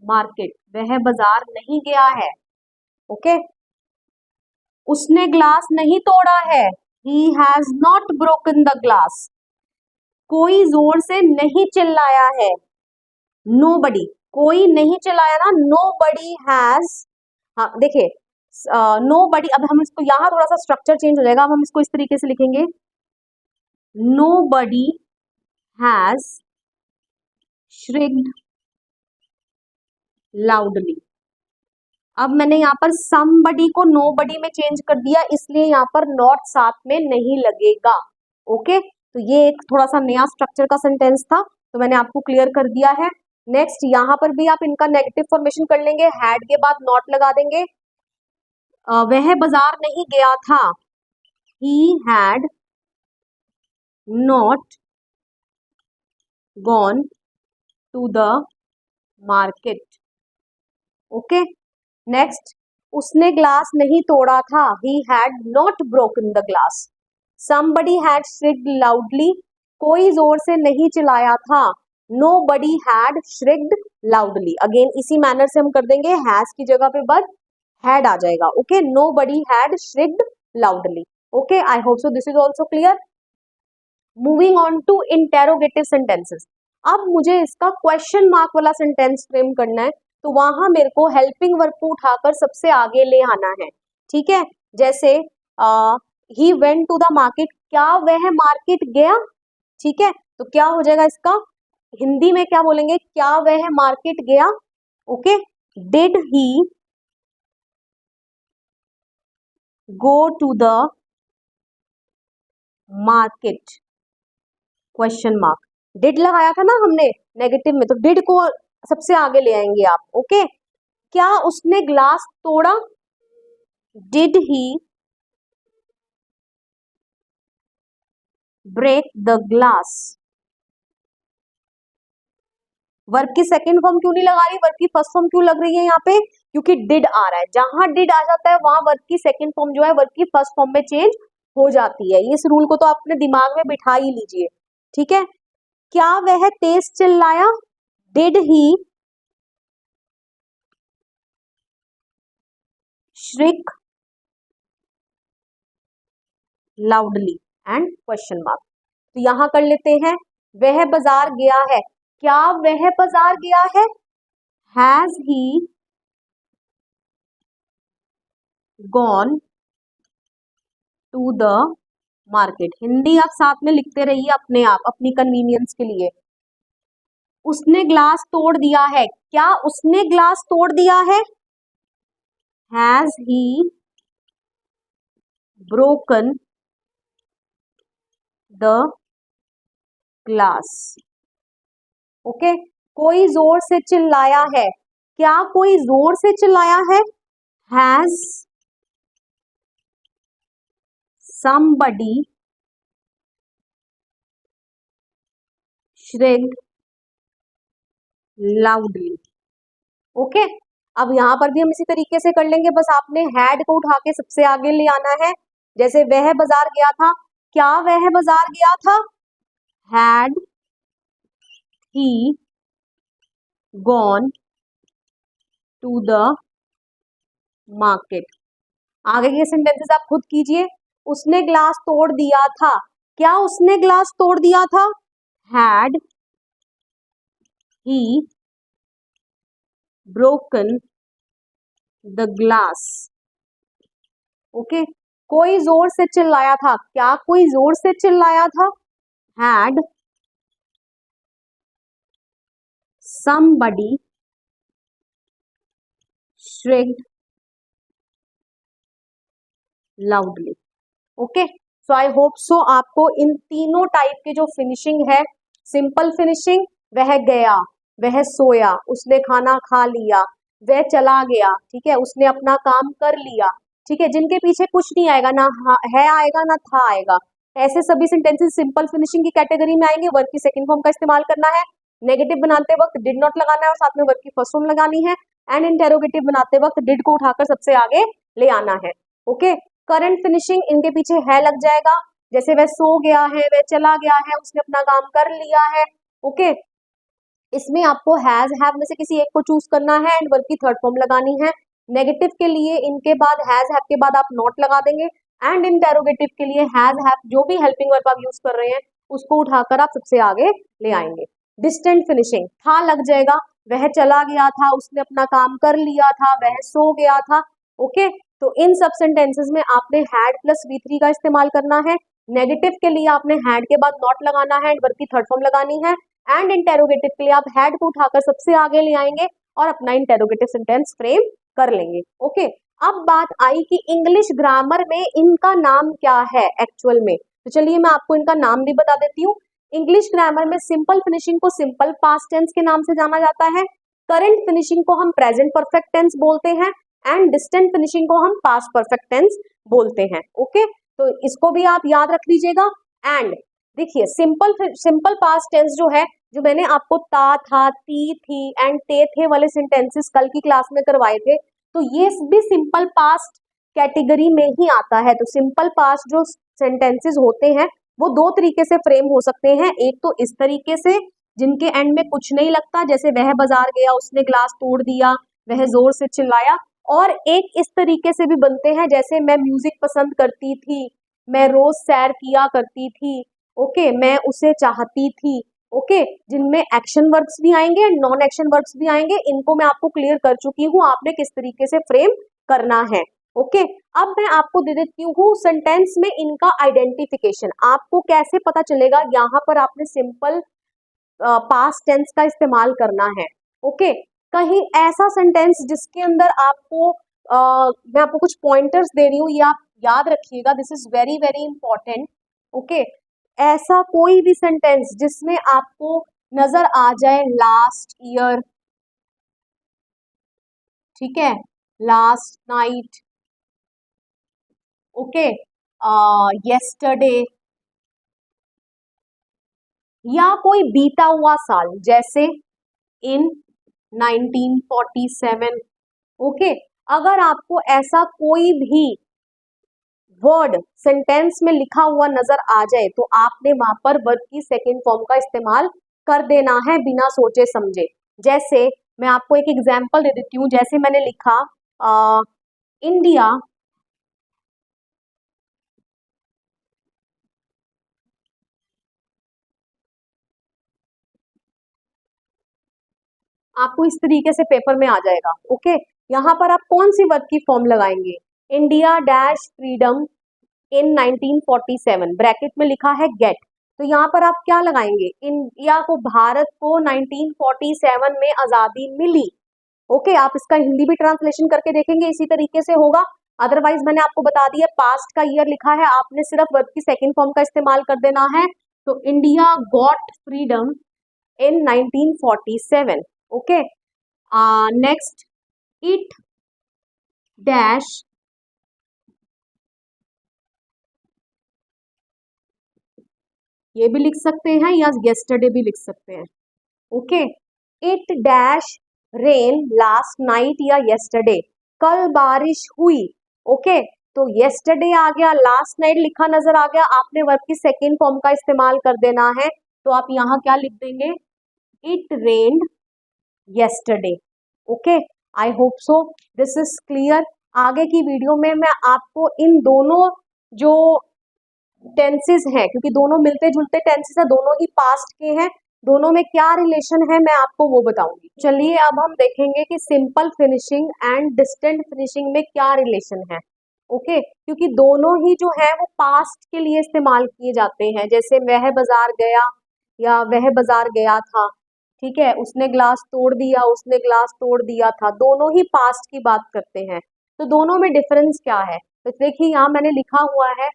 market. वह बाजार नहीं गया है, ओके। उसने ग्लास नहीं तोड़ा है। He has not broken the glass. कोई जोर से नहीं चिल्लाया है। Nobody, कोई नहीं चिल्लाया ना, nobody has। हाँ देखिए, nobody, अब हम इसको यहाँ थोड़ा सा स्ट्रक्चर चेंज हो जाएगा। अब हम इसको इस तरीके से लिखेंगे, nobody has shrieked loudly. अब मैंने यहाँ पर somebody को nobody में चेंज कर दिया, इसलिए यहाँ पर नॉट साथ में नहीं लगेगा, ओके। तो ये एक थोड़ा सा नया स्ट्रक्चर का सेंटेंस था, तो मैंने आपको क्लियर कर दिया है। नेक्स्ट यहाँ पर भी आप इनका नेगेटिव फॉर्मेशन कर लेंगे, हैड के बाद नॉट लगा देंगे। वह बाजार नहीं गया था। He had not gone to the market, okay. Next, उसने ग्लास नहीं तोड़ा था। He had not broken the glass. Somebody had shrieked loudly. कोई जोर से नहीं चिल्लाया था। Nobody had shrieked loudly. Again इसी मैनर से हम कर देंगे, हैज की जगह पे बस had आ जाएगा, okay. Nobody had shrieked loudly. Okay, I hope so this is also clear. Moving on to interrogative sentences. अब मुझे इसका क्वेश्चन मार्क वाला सेंटेंस फ्रेम करना है, तो वहां मेरे को हेल्पिंग वर्ब को उठाकर सबसे आगे ले आना है, ठीक है। जैसे he went to the market, क्या वह मार्केट गया, ठीक है। तो क्या हो जाएगा इसका हिंदी में, क्या बोलेंगे, क्या वह मार्केट गया, okay. Did he go to the market, question mark. Did लगाया था ना हमने नेगेटिव में, तो डिड को सबसे आगे ले आएंगे आप, ओके। क्या उसने ग्लास तोड़ा, did he break the glass. Verb की सेकंड फॉर्म क्यों नहीं लगा रही, वर्ब की फर्स्ट फॉर्म क्यों लग रही है यहाँ पे, क्योंकि डिड आ रहा है। जहां डिड आ जाता है वहां वर्ब की सेकंड फॉर्म जो है वर्ब की फर्स्ट फॉर्म में चेंज हो जाती है। इस रूल को तो आप अपने दिमाग में बिठा ही लीजिए, ठीक है। क्या वह तेज चिल्लाया, did he shriek loudly and question mark. तो यहां कर लेते हैं, वह बाजार गया है, क्या वह बाजार गया है, has he gone to the market. Hindi आप साथ में लिखते रहिए अपने आप, अपनी कन्वीनियंस के लिए। उसने ग्लास तोड़ दिया है, क्या उसने ग्लास तोड़ दिया है, has he broken the glass. Okay, कोई जोर से चिल्लाया है। क्या कोई जोर से चिल्लाया है? Has somebody shrieked loudly। Okay, अब यहां पर भी हम इसी तरीके से कर लेंगे, बस आपने हैड को उठा के सबसे आगे ले आना है। जैसे वह बाजार गया था, क्या वह बाजार गया था? Had he gone to the market. आगे के सेंटेंसेस आप खुद कीजिए। उसने ग्लास तोड़ दिया था। क्या उसने ग्लास तोड़ दिया था? Had he broken the glass. Okay, कोई जोर से चिल्लाया था। क्या कोई जोर से चिल्लाया था? Had somebody shrieked loudly। Okay, so I hope so आपको इन तीनों टाइप के जो फिनिशिंग है, सिंपल फिनिशिंग, वह गया, वह सोया, उसने खाना खा लिया, वह चला गया, ठीक है, उसने अपना काम कर लिया, ठीक है, जिनके पीछे कुछ नहीं आएगा, ना है आएगा ना था आएगा, ऐसे सभी सेंटेंसेस सिंपल फिनिशिंग की कैटेगरी में आएंगे। वर्ब की सेकंड फॉर्म का इस्तेमाल करना है। नेगेटिव बनाते वक्त डिड नॉट लगाना है और साथ में वर्ब की फर्स्ट फॉर्म लगानी है। एंड इंटेरोगेटिव बनाते वक्त डिड को उठाकर सबसे आगे ले आना है। ओके, करंट फिनिशिंग, इनके पीछे है लग जाएगा। जैसे वह सो गया है, वह चला गया है, उसने अपना काम कर लिया है। ओके, इसमें आपको हैज हैव में से किसी एक को चूज करना है एंड वर्ब की थर्ड फॉर्म लगानी है। नेगेटिव के लिए इनके बाद हैज हैव के बाद आप नॉट लगा देंगे एंड इंटेरोगेटिव के लिए हैज हैव जो भी हेल्पिंग वर्ब आप यूज कर रहे हैं उसको उठाकर आप सबसे आगे ले आएंगे। डिस्टेंट फिनिशिंग, था लग जाएगा, वह चला गया था, उसने अपना काम कर लिया था, वह सो गया था। ओके, तो इन सब सेंटेंसेस में आपने हैड प्लस V3 का इस्तेमाल करना है। नेगेटिव के लिए आपने हैड के बाद नॉट लगाना है एंड वर्ब की थर्ड फॉर्म लगानी है। एंड इंटेरोगेटिव के लिए आप हैड को उठाकर सबसे आगे ले आएंगे और अपना इंटेरोगेटिव सेंटेंस फ्रेम कर लेंगे। ओके, अब बात आई कि इंग्लिश ग्रामर में इनका नाम क्या है एक्चुअल में, तो चलिए मैं आपको इनका नाम भी बता देती हूँ। इंग्लिश ग्रामर में सिंपल फिनिशिंग को सिंपल पास्ट टेंस के नाम से जाना जाता है। करंट फिनिशिंग को हम प्रेजेंट परफेक्ट टेंस बोलते हैं एंड डिस्टेंट फिनिशिंग को हम पास्ट परफेक्ट टेंस बोलते हैं। ओके, तो इसको भी आप याद रख लीजिएगा। एंड देखिए, सिंपल पास्ट टेंस जो है, जो मैंने आपको ता था, ती थी एंड ते थे वाले सेंटेंसेस कल की क्लास में करवाए थे, तो ये भी सिंपल पास्ट कैटेगरी में ही आता है। तो सिंपल पास्ट जो सेंटेंसेस होते हैं वो दो तरीके से फ्रेम हो सकते हैं। एक तो इस तरीके से जिनके एंड में कुछ नहीं लगता, जैसे वह बाजार गया, उसने ग्लास तोड़ दिया, वह जोर से चिल्लाया। और एक इस तरीके से भी बनते हैं, जैसे मैं म्यूजिक पसंद करती थी, मैं रोज सैर किया करती थी, ओके, मैं उसे चाहती थी। ओके, जिनमें एक्शन वर्ब्स भी आएंगे, नॉन एक्शन वर्ब्स भी आएंगे। इनको मैं आपको क्लियर कर चुकी हूँ, आपने किस तरीके से फ्रेम करना है। ओके, अब मैं आपको दे देती हूँ सेंटेंस में इनका आइडेंटिफिकेशन। आपको कैसे पता चलेगा यहाँ पर आपने सिंपल पास्ट टेंस का इस्तेमाल करना है। ओके, कहीं ऐसा सेंटेंस जिसके अंदर आपको मैं आपको कुछ पॉइंटर्स दे रही हूँ, ये आप याद रखिएगा, this is very very important. Okay, ऐसा कोई भी सेंटेंस जिसमें आपको नजर आ जाए लास्ट ईयर, ठीक है, लास्ट नाइट, ओके, येस्टरडे, या कोई बीता हुआ साल जैसे इन 1947। ओके, अगर आपको ऐसा कोई भी वर्ड सेंटेंस में लिखा हुआ नजर आ जाए तो आपने वहां पर वर्ब की सेकंड फॉर्म का इस्तेमाल कर देना है बिना सोचे समझे। जैसे मैं आपको एक एग्जांपल दे देती हूँ, जैसे मैंने लिखा इंडिया आपको इस तरीके से पेपर में आ जाएगा। ओके, यहाँ पर आप कौन सी वर्ब की फॉर्म लगाएंगे? इंडिया डैश फ्रीडम इन 1947, ब्रैकेट में लिखा है गेट, तो यहाँ पर आप क्या लगाएंगे? इंडिया को, भारत को 1947 में आजादी मिली। ओके, आप इसका हिंदी भी ट्रांसलेशन करके देखेंगे, इसी तरीके से होगा। अदरवाइज मैंने आपको बता दिया, पास्ट का ईयर लिखा है, आपने सिर्फ वर्ब की सेकेंड फॉर्म का इस्तेमाल कर देना है। तो India got freedom in 1947। Okay, next, it dash, ये भी लिख सकते हैं या येस्टरडे भी लिख सकते हैं। Okay, it dash rain last night या येस्टरडे, कल बारिश हुई। ओके, तो येस्टरडे आ गया, लास्ट नाइट लिखा नजर आ गया, आपने वर्ब की सेकेंड फॉर्म का इस्तेमाल कर देना है। तो आप यहाँ क्या लिख देंगे, it rained yesterday. Okay, I hope so this is clear. आगे की वीडियो में मैं आपको इन दोनों जो टेंसेस हैं, क्योंकि दोनों मिलते जुलते टेंसेस है, दोनों ही पास्ट के हैं, दोनों में क्या रिलेशन है मैं आपको वो बताऊंगी। चलिए अब हम देखेंगे कि simple finishing and distant finishing में क्या रिलेशन है। ओके, क्योंकि दोनों ही जो है वो पास्ट के लिए इस्तेमाल किए जाते हैं, जैसे वह बाजार गया या वह बाजार गया था। ठीक है, उसने ग्लास तोड़ दिया, उसने ग्लास तोड़ दिया था, दोनों ही पास्ट की बात करते हैं। तो दोनों में डिफरेंस क्या है, तो देखिए यहाँ मैंने लिखा हुआ है,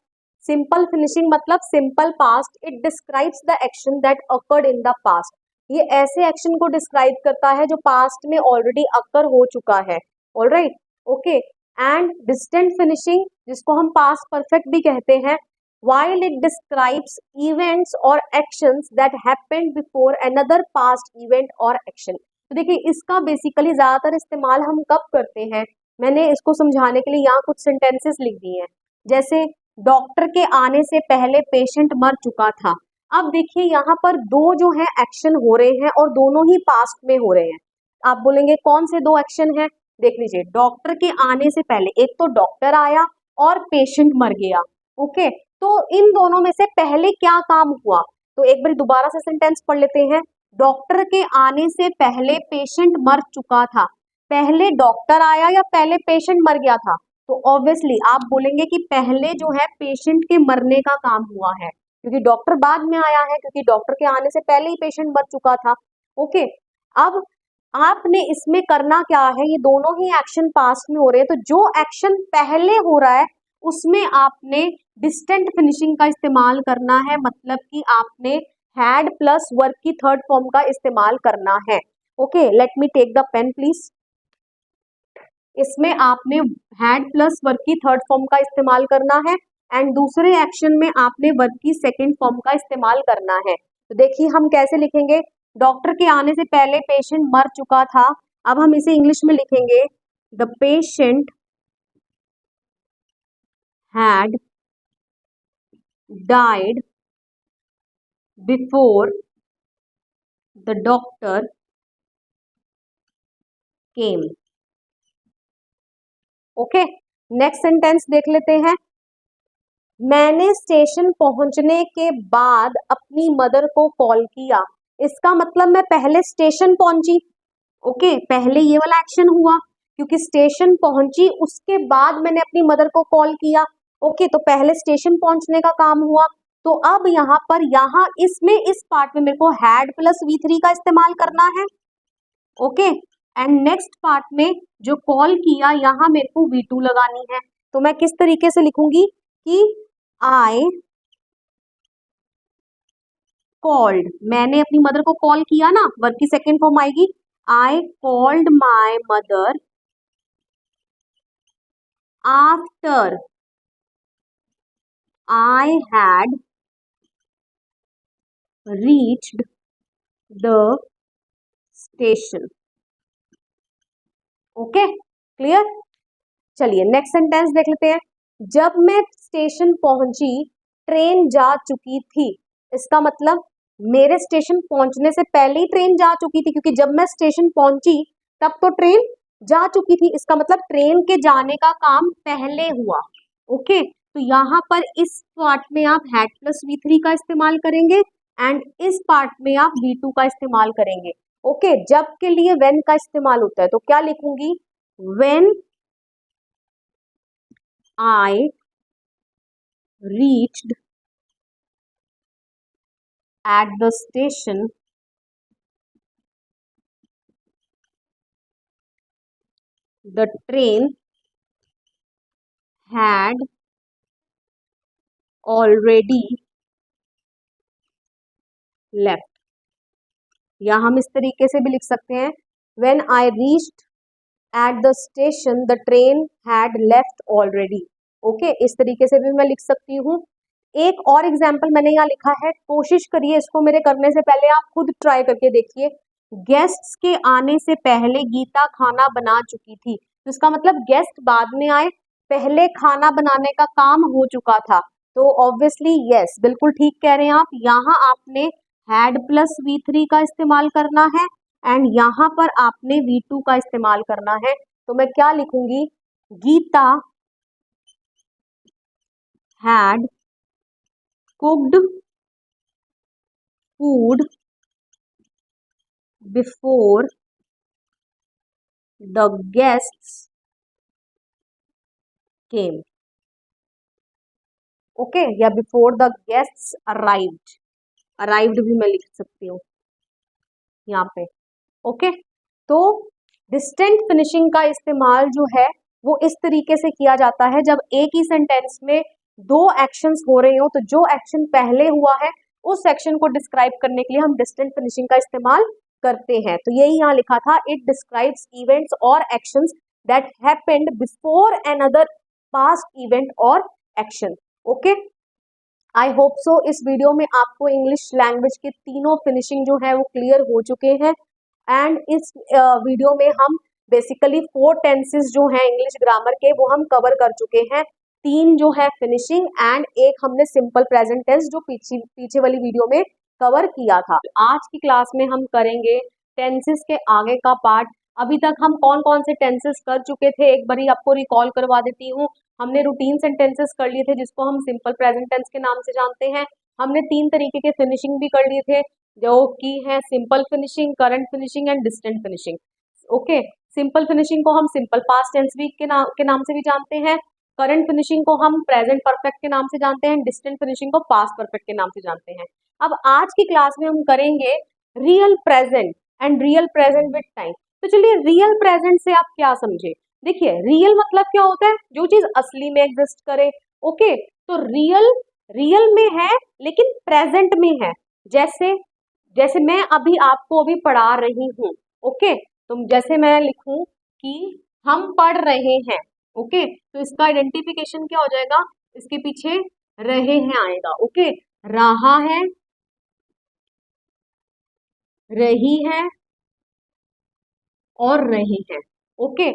सिंपल फिनिशिंग मतलब simple past, it describes the action that occurred in the past. ये ऐसे एक्शन को डिस्क्राइब करता है जो पास्ट में ऑलरेडी अकर हो चुका है। Alright, okay. And distant finishing, जिसको हम पास्ट परफेक्ट भी कहते हैं, while it describes events or actions that happened before another past event or action। तो देखिए इसका बेसिकली ज्यादातर इस्तेमाल हम कब करते हैं, मैंने इसको समझाने के लिए यहाँ कुछ सेंटेंसेस लिख दिए हैं। जैसे डॉक्टर के आने से पहले पेशेंट मर चुका था। अब देखिए यहाँ पर दो जो है एक्शन हो रहे हैं और दोनों ही पास्ट में हो रहे हैं। आप बोलेंगे कौन से दो एक्शन हैं, देख लीजिए, डॉक्टर के आने से पहले एक तो डॉक्टर आया और पेशेंट मर गया। ओके, तो इन दोनों में से पहले क्या काम हुआ, तो एक बार दोबारा से सेंटेंस पढ़ लेते हैं। डॉक्टर के आने से पहले पेशेंट मर चुका था। पहले डॉक्टर आया या पहले पेशेंट मर गया था, तो ऑब्वियसली आप बोलेंगे कि पहले जो है पेशेंट के मरने का काम हुआ है, क्योंकि डॉक्टर बाद में आया है, क्योंकि डॉक्टर के आने से पहले ही पेशेंट मर चुका था। ओके, अब आपने इसमें करना क्या है, ये दोनों ही एक्शन पास्ट में हो रहे हैं, तो जो एक्शन पहले हो रहा है उसमें आपने डिस्टेंट फिनिशिंग का इस्तेमाल करना है, मतलब कि आपने हैड प्लस वर्ब की थर्ड फॉर्म का इस्तेमाल करना है। Okay, let me take the pen please. इसमें आपने हैड प्लस वर्ब की थर्ड फॉर्म का इस्तेमाल करना है, एंड दूसरे एक्शन में आपने वर्ब की सेकेंड फॉर्म का इस्तेमाल करना है। तो देखिए हम कैसे लिखेंगे, डॉक्टर के आने से पहले पेशेंट मर चुका था, अब हम इसे इंग्लिश में लिखेंगे, the patient had died before the doctor came। Okay, next sentence देख लेते हैं। मैंने स्टेशन पहुंचने के बाद अपनी मदर को कॉल किया। इसका मतलब मैं पहले स्टेशन पहुंची। ओके, पहले ये वाला एक्शन हुआ, क्योंकि स्टेशन पहुंची उसके बाद मैंने अपनी मदर को कॉल किया। ओके, तो पहले स्टेशन पहुंचने का काम हुआ। तो अब यहाँ पर यहाँ इसमें इस पार्ट में मेरे को हैड प्लस V3 का इस्तेमाल करना है। ओके, एंड नेक्स्ट पार्ट में जो कॉल किया यहाँ मेरे को V2 लगानी है। तो मैं किस तरीके से लिखूंगी कि आई कॉल्ड, मैंने अपनी मदर को कॉल किया ना, वर्ब की सेकेंड फॉर्म आएगी, I called my mother after I had reached the station। Okay, clear. चलिए नेक्स्ट सेंटेंस देख लेते हैं। जब मैं स्टेशन पहुंची ट्रेन जा चुकी थी। इसका मतलब मेरे स्टेशन पहुंचने से पहले ही ट्रेन जा चुकी थी, क्योंकि जब मैं स्टेशन पहुंची तब तो ट्रेन जा चुकी थी, इसका मतलब ट्रेन के जाने का काम पहले हुआ। ओके, तो यहाँ पर इस पार्ट में आप हैड प्लस V3 का इस्तेमाल करेंगे, एंड इस पार्ट में आप V2 का इस्तेमाल करेंगे। ओके, जब के लिए व्हेन का इस्तेमाल होता है, तो क्या लिखूंगी, when I reached at the station the train had already left. या हम इस तरीके से भी लिख सकते हैं, when I reached at the station the train had left already. Okay, इस तरीके से भी मैं लिख सकती हूँ। एक और एग्जाम्पल मैंने यहाँ लिखा है, कोशिश करिए इसको मेरे करने से पहले आप खुद ट्राई करके देखिए। गेस्ट्स के आने से पहले गीता खाना बना चुकी थी, तो इसका मतलब गेस्ट बाद में आए, पहले खाना बनाने का काम हो चुका था। तो ऑब्वियसली यस, बिल्कुल ठीक कह रहे हैं आप। यहाँ आपने हैड प्लस V3 का इस्तेमाल करना है एंड यहाँ पर आपने V2 का इस्तेमाल करना है। तो मैं क्या लिखूंगी, Gita had cooked food before the guests came. Okay, या before the guests arrived, arrived भी मैं लिख सकती हूँ यहाँ पे। ओके, तो डिस्टेंट फिनिशिंग का इस्तेमाल जो है वो इस तरीके से किया जाता है, जब एक ही सेंटेंस में दो एक्शंस हो रहे हो तो जो एक्शन पहले हुआ है उस एक्शन को डिस्क्राइब करने के लिए हम डिस्टेंट फिनिशिंग का इस्तेमाल करते हैं। तो यही यहाँ लिखा था, इट डिस्क्राइब्स इवेंट्स और actions that happened before another past event और action. Okay, I hope so इस वीडियो में आपको इंग्लिश लैंग्वेज के तीनों फिनिशिंग जो है वो क्लियर हो चुके हैं। एंड इस वीडियो में हम बेसिकली 4 टेंसेस जो हैं इंग्लिश ग्रामर के वो हम कवर कर चुके हैं। 3 जो है फिनिशिंग एंड एक हमने सिंपल प्रेजेंट टेंस जो पीछे वाली वीडियो में कवर किया था। आज की क्लास में हम करेंगे टेंसेस के आगे का पार्ट। अभी तक हम कौन कौन से टेंसेस कर चुके थे एक बारी आपको रिकॉल करवा देती हूँ। हमने रूटीन सेंटेंसेस कर लिए थे जिसको हम सिंपल प्रेजेंट टेंस के नाम से जानते हैं। हमने 3 तरीके के फिनिशिंग भी कर लिए थे जो कि है simple finishing, current finishing and distant finishing. Okay, simple finishing को हम सिंपल पास्ट टेंस भी के नाम से भी जानते हैं, करंट फिनिशिंग को हम प्रेजेंट परफेक्ट के नाम से जानते हैं, डिस्टेंट फिनिशिंग को पास्ट परफेक्ट के नाम से जानते हैं। अब आज की क्लास में हम करेंगे real present and real present with time. तो चलिए, रियल प्रेजेंट से आप क्या समझे। देखिए, रियल मतलब क्या होता है, जो चीज असली में एग्जिस्ट करे। ओके, तो रियल रियल में है लेकिन प्रेजेंट में है। जैसे जैसे मैं अभी आपको अभी पढ़ा रही हूँ। ओके, तो जैसे मैं लिखूं कि हम पढ़ रहे हैं। ओके, तो इसका आइडेंटिफिकेशन क्या हो जाएगा, इसके पीछे रहे हैं आएगा। ओके, रहा है, रही है और रहे हैं। ओके,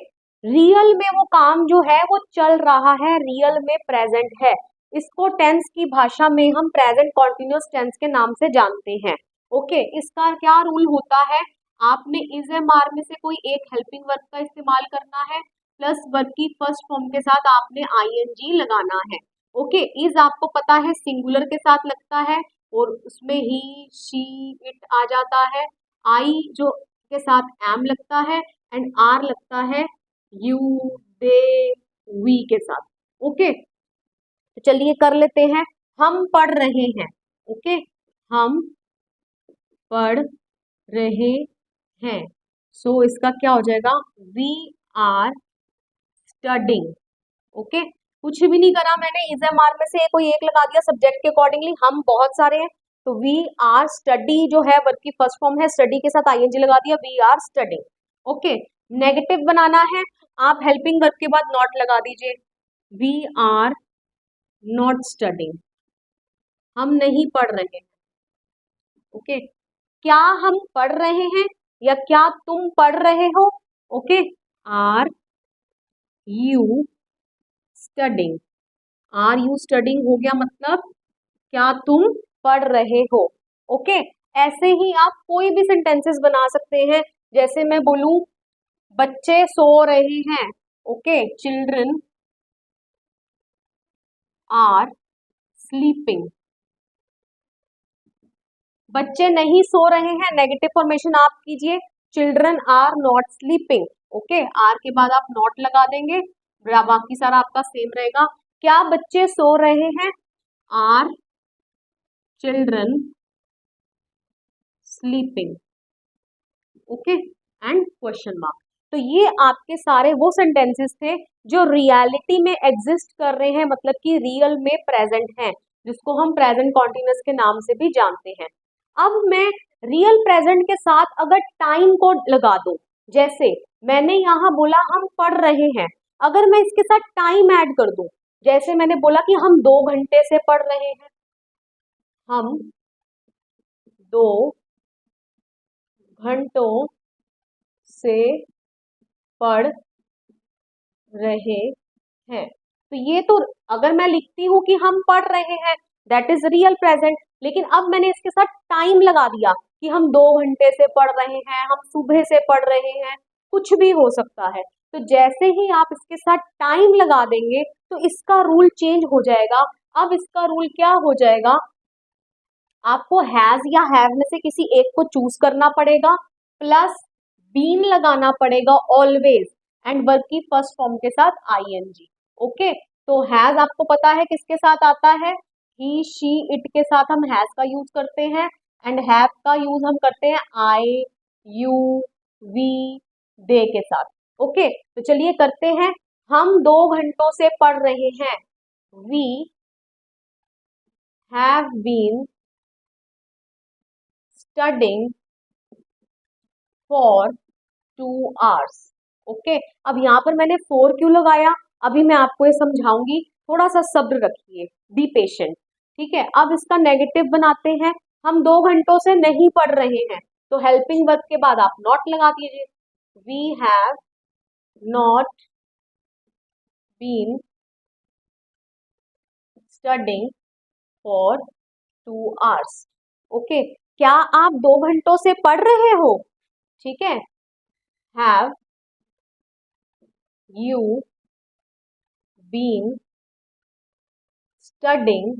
रियल में वो काम जो है वो चल रहा है, रियल में प्रेजेंट है। इसको टेंस की भाषा में हम प्रेजेंट कॉन्टिन्यूअस टेंस के नाम से जानते हैं। ओके, इसका क्या रूल होता है, आपने इज एम आर में से कोई एक हेल्पिंग वर्ब का इस्तेमाल करना है, प्लस वर्ब की फर्स्ट फॉर्म के साथ आपने आईएनजी लगाना है। ओके, इज आपको पता है सिंगुलर के साथ लगता है और उसमें ही, शी, इट आ जाता है। आई जो के साथ एम लगता है एंड आर लगता है यू, दे, वी के साथ। ओके, तो चलिए कर लेते हैं, हम पढ़ रहे हैं। ओके, हम पढ़ रहे हैं, सो इसका क्या हो जाएगा, वी आर स्टडिंग। ओके, कुछ भी नहीं करा मैंने, इज एम आर में से कोई एक लगा दिया सब्जेक्ट के अकॉर्डिंगली, हम बहुत सारे हैं तो वी आर स्टडी जो है वर्ब की फर्स्ट फॉर्म है, स्टडी के साथ आईएनजी लगा दिया, we are studying. Okay, negative बनाना है, आप हेल्पिंग वर्ब के बाद नॉट लगा दीजिए, वी आर नॉट स्टडिंग, हम नहीं पढ़ रहे हैं। ओके, क्या हम पढ़ रहे हैं या क्या तुम पढ़ रहे हो। Okay, are you studying, are you studying हो गया, मतलब क्या तुम पढ़ रहे हो। ओके, ऐसे ही आप कोई भी सेंटेंसेस बना सकते हैं, जैसे मैं बोलूं बच्चे सो रहे हैं। ओके, चिल्ड्रन आर स्लीपिंग, बच्चे नहीं सो रहे हैं, नेगेटिव फॉर्मेशन आप कीजिए, children are not sleeping. Okay, are के बाद आप नॉट लगा देंगे, बाकी सारा आपका सेम रहेगा। क्या बच्चे सो रहे हैं, are children sleeping. Okay, and question mark. तो ये आपके सारे वो सेंटेंसेस थे जो रियलिटी में एग्जिस्ट कर रहे हैं, मतलब कि रियल में प्रेजेंट हैं, जिसको हम प्रेजेंट कॉन्टिन्यूस के नाम से भी जानते हैं। अब मैं रियल प्रेजेंट के साथ अगर टाइम को लगा दूं, जैसे मैंने यहाँ बोला हम पढ़ रहे हैं, अगर मैं इसके साथ टाइम ऐड कर दूं, जैसे मैंने बोला कि हम 2 घंटे से पढ़ रहे हैं, हम 2 घंटों से पढ़ रहे हैं, तो ये तो अगर मैं लिखती हूँ कि हम पढ़ रहे हैं, दैट इज रियल प्रेजेंट। लेकिन अब मैंने इसके साथ टाइम लगा दिया कि हम 2 घंटे से पढ़ रहे हैं, हम सुबह से पढ़ रहे हैं, कुछ भी हो सकता है। तो जैसे ही आप इसके साथ टाइम लगा देंगे तो इसका रूल चेंज हो जाएगा। अब इसका रूल क्या हो जाएगा, आपको हैज या हैव में से किसी एक को चूज करना पड़ेगा, प्लस बीन लगाना पड़ेगा ऑलवेज, एंड वर्ब की फर्स्ट फॉर्म के साथ आईएनजी। ओके, तो हैज आपको पता है किसके साथ आता है, ही शी इट के साथ हम हैज का यूज करते हैं, एंड हैव का यूज हम करते हैं आई यू वी दे के साथ। ओके, तो चलिए करते हैं। हम 2 घंटों से पढ़ रहे हैं, we have been studying for 2 hours। Okay, अब यहाँ पर मैंने फोर क्यों लगाया, अभी मैं आपको ये समझाऊंगी, थोड़ा सा सब्र रखिए, बी पेशेंट। ठीक है, अब इसका नेगेटिव बनाते हैं। हम 2 घंटों से नहीं पढ़ रहे हैं, तो हेल्पिंग वर्ब के बाद आप नॉट लगा दीजिए, we have not been studying for 2 hours। Okay, क्या आप 2 घंटों से पढ़ रहे हो, ठीक है, have you been studying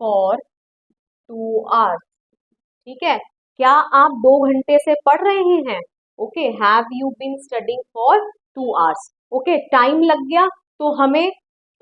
for 2 hours। ठीक है, क्या आप 2 घंटे से पढ़ रहे हैं, okay, have you been studying for 2 hours। Okay, time लग गया, तो हमें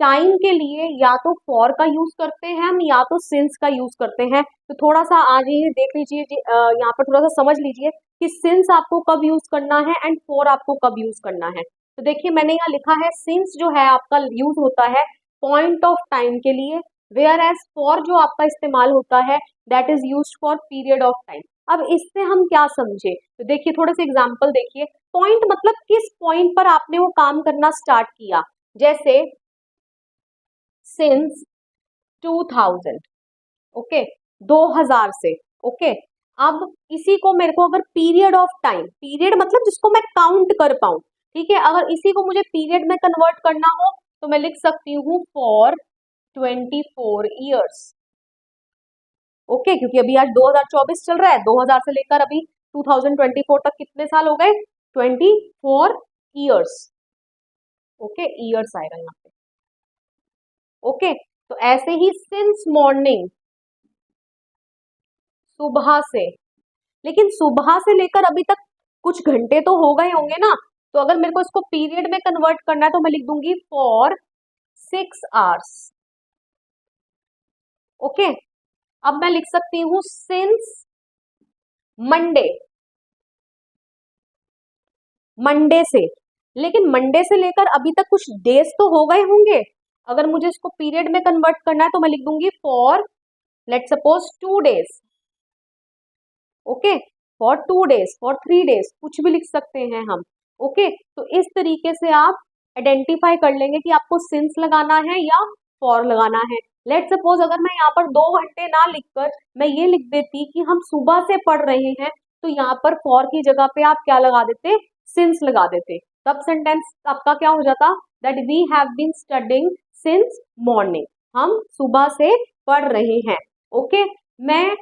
टाइम के लिए या तो फॉर का यूज करते हैं हम, या तो सिंस का यूज करते हैं। तो थोड़ा सा आ जाइए, देख लीजिए यहाँ पर थोड़ा सा समझ लीजिए कि सिंस आपको कब यूज करना है एंड फॉर आपको कब यूज करना है। तो देखिए मैंने यहाँ लिखा है सिंस जो है आपका यूज होता है पॉइंट ऑफ टाइम के लिए, वेयर एज फॉर जो आपका इस्तेमाल होता है that is used for period of time. अब इससे हम क्या समझे, तो देखिए थोड़े से एग्जांपल देखिए। पॉइंट मतलब किस पॉइंट पर आपने वो काम करना स्टार्ट किया, जैसे सिंस 2000, ओके, 2000 से। ओके, अब इसी को मेरे को अगर पीरियड ऑफ टाइम, पीरियड मतलब जिसको मैं काउंट कर पाऊं, ठीक है, अगर इसी को मुझे पीरियड में कन्वर्ट करना हो तो मैं लिख सकती हूँ फॉर 24 years। ओके, क्योंकि अभी आज 2024 चल रहा है, 2000 से लेकर अभी 2024 तक कितने साल हो गए, 24 years। ओके, ईयर्स आएगा यहाँ पे। ओके, तो ऐसे ही सिंस मॉर्निंग, सुबह से, लेकिन सुबह से लेकर अभी तक कुछ घंटे तो हो गए होंगे ना, तो अगर मेरे को इसको पीरियड में कन्वर्ट करना है तो मैं लिख दूंगी फॉर 6 hours। ओके, अब मैं लिख सकती हूँ सिंस मंडे, मंडे से, लेकिन मंडे से लेकर अभी तक कुछ डेज तो हो गए होंगे, अगर मुझे इसको पीरियड में कन्वर्ट करना है तो मैं लिख दूंगी for let suppose 2 days। Okay, for 2 days, for 3 days, कुछ भी लिख सकते हैं हम। ओके, तो इस तरीके से आप आइडेंटिफाई कर लेंगे कि आपको सिंस लगाना है या फॉर लगाना है। लेट सपोज अगर मैं यहाँ पर 2 घंटे ना लिखकर मैं ये लिख देती कि हम सुबह से पढ़ रहे हैं, तो यहाँ पर फॉर की जगह पे आप क्या लगा देते, सिंस लगा देते, तब सेंटेंस आपका क्या हो जाता, that we have been studying since morning, हम सुबह से पढ़ रहे हैं। ओके, मैं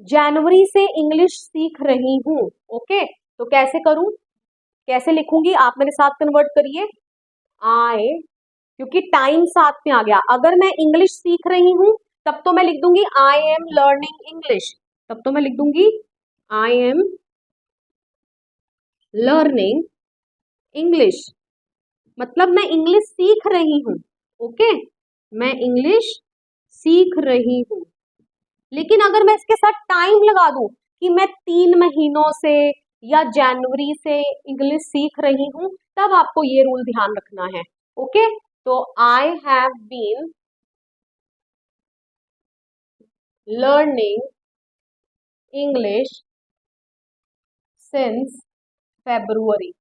जनवरी से इंग्लिश सीख रही हूँ। ओके, तो कैसे करूं, कैसे लिखूंगी, आप मेरे साथ कन्वर्ट करिए। आई, क्योंकि टाइम साथ में आ गया, अगर मैं इंग्लिश सीख रही हूँ तब तो मैं लिख दूंगी आई एम लर्निंग इंग्लिश, तब तो मैं लिख दूंगी आई एम लर्निंग इंग्लिश, मतलब मैं इंग्लिश सीख रही हूँ। ओके, मैं इंग्लिश सीख रही हूँ। लेकिन अगर मैं इसके साथ टाइम लगा दूं कि मैं 3 महीनों से या जनवरी से इंग्लिश सीख रही हूं, तब आपको ये रूल ध्यान रखना है। ओके, तो I have been learning English since February.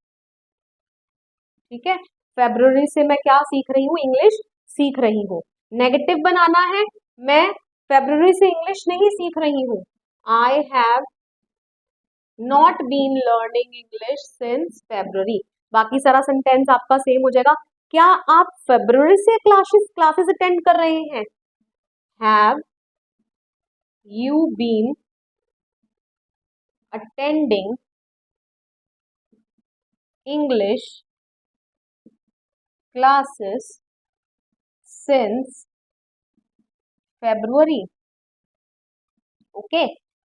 ठीक है, फेब्रुअरी से मैं क्या सीख रही हूँ? इंग्लिश सीख रही हूँ। नेगेटिव बनाना है, मैं फेब्रुअरी से इंग्लिश नहीं सीख रही हूँ। I have not been learning English since February. बाकी सारा सेंटेंस आपका सेम हो जाएगा। क्या आप फेब्रुअरी से क्लासेस अटेंड कर रहे हैं? Have you been attending English classes since February? Okay,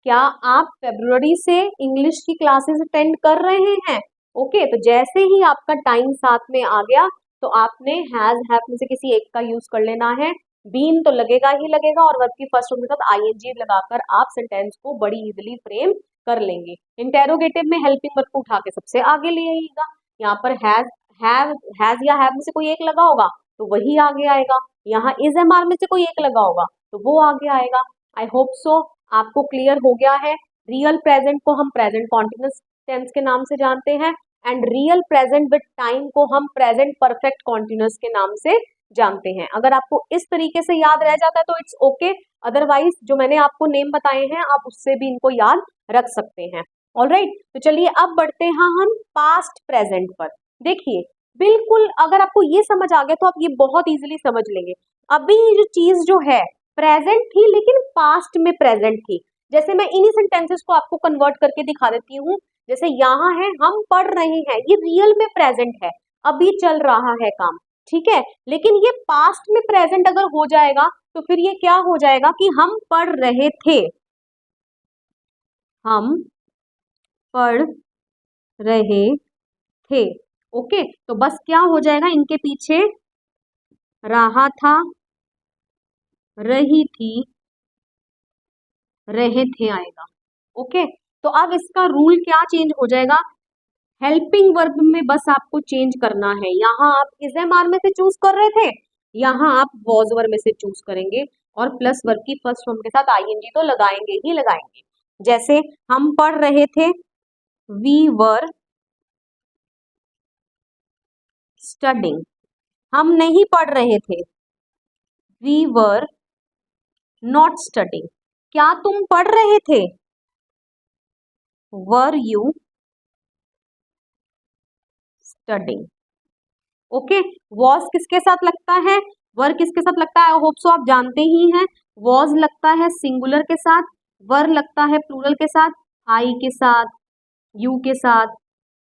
क्या आप फेब्रुअरी से इंग्लिश की क्लासेस अटेंड कर रहे हैं? ओके, तो जैसे ही आपका टाइम साथ में आ गया तो आपने हैज हैव में से किसी एक का यूज कर लेना है। बीन तो लगेगा ही लगेगा और वर्ब की फर्स्ट फॉर्म के साथ आईएनजी लगाकर आप सेंटेंस को बड़ी इजीली फ्रेम कर लेंगे। इंटेरोगेटिव में हेल्पिंग वर्ब को उठा के सबसे आगे ले आइएगा। यहाँ पर हैज या हैव में से कोई एक लगा होगा तो वही आगे आएगा। यहाँ इज एमआर में से कोई एक लगा होगा तो वो आगे आएगा। आई होप सो आपको क्लियर हो गया है। रियल प्रेजेंट को हम प्रेजेंट कॉन्टिन्यूस टेंस के नाम से जानते हैं and real present with time को हम प्रेजेंट परफेक्ट कॉन्टिन्यूस के नाम से जानते हैं। अगर आपको इस तरीके से याद रह जाता है तो इट्स ओके, अदरवाइज जो मैंने आपको नेम बताए हैं आप उससे भी इनको याद रख सकते हैं। ऑलराइट, तो चलिए अब बढ़ते हैं हम पास्ट प्रेजेंट पर। देखिए, बिल्कुल अगर आपको ये समझ आ गया तो आप ये बहुत इजीली समझ लेंगे। अभी जो चीज जो है प्रेजेंट थी लेकिन पास्ट में प्रेजेंट थी। जैसे मैं इन्हीं सेंटेंसेस को आपको कन्वर्ट करके दिखा देती हूँ। जैसे यहाँ है हम पढ़ रहे हैं, ये रियल में प्रेजेंट है, अभी चल रहा है काम, ठीक है। लेकिन ये पास्ट में प्रेजेंट अगर हो जाएगा तो फिर ये क्या हो जाएगा कि हम पढ़ रहे थे, हम पढ़ रहे थे। ओके, तो बस क्या हो जाएगा, इनके पीछे रहा था, रही थी, रहे थे आएगा। ओके, तो अब इसका रूल क्या चेंज हो जाएगा, हेल्पिंग वर्ब में बस आपको चेंज करना है। यहाँ आप इज एम आर में से चूज कर रहे थे, यहाँ आप वॉज वर्ब में से चूज करेंगे और प्लस वर्ब की फर्स्ट फॉर्म के साथ आईएनजी तो लगाएंगे ही लगाएंगे। जैसे हम पढ़ रहे थे, वी वर स्टडिंग। हम नहीं पढ़ रहे थे, वी वर नॉट स्टडिंग। क्या तुम पढ़ रहे थे, were you studying. Okay, was किसके साथ लगता है, वर किसके साथ लगता है, आई होप सो आप जानते ही हैं। वॉज लगता है सिंगुलर के साथ, वर लगता है प्लूरल के साथ, आई के साथ, यू के साथ,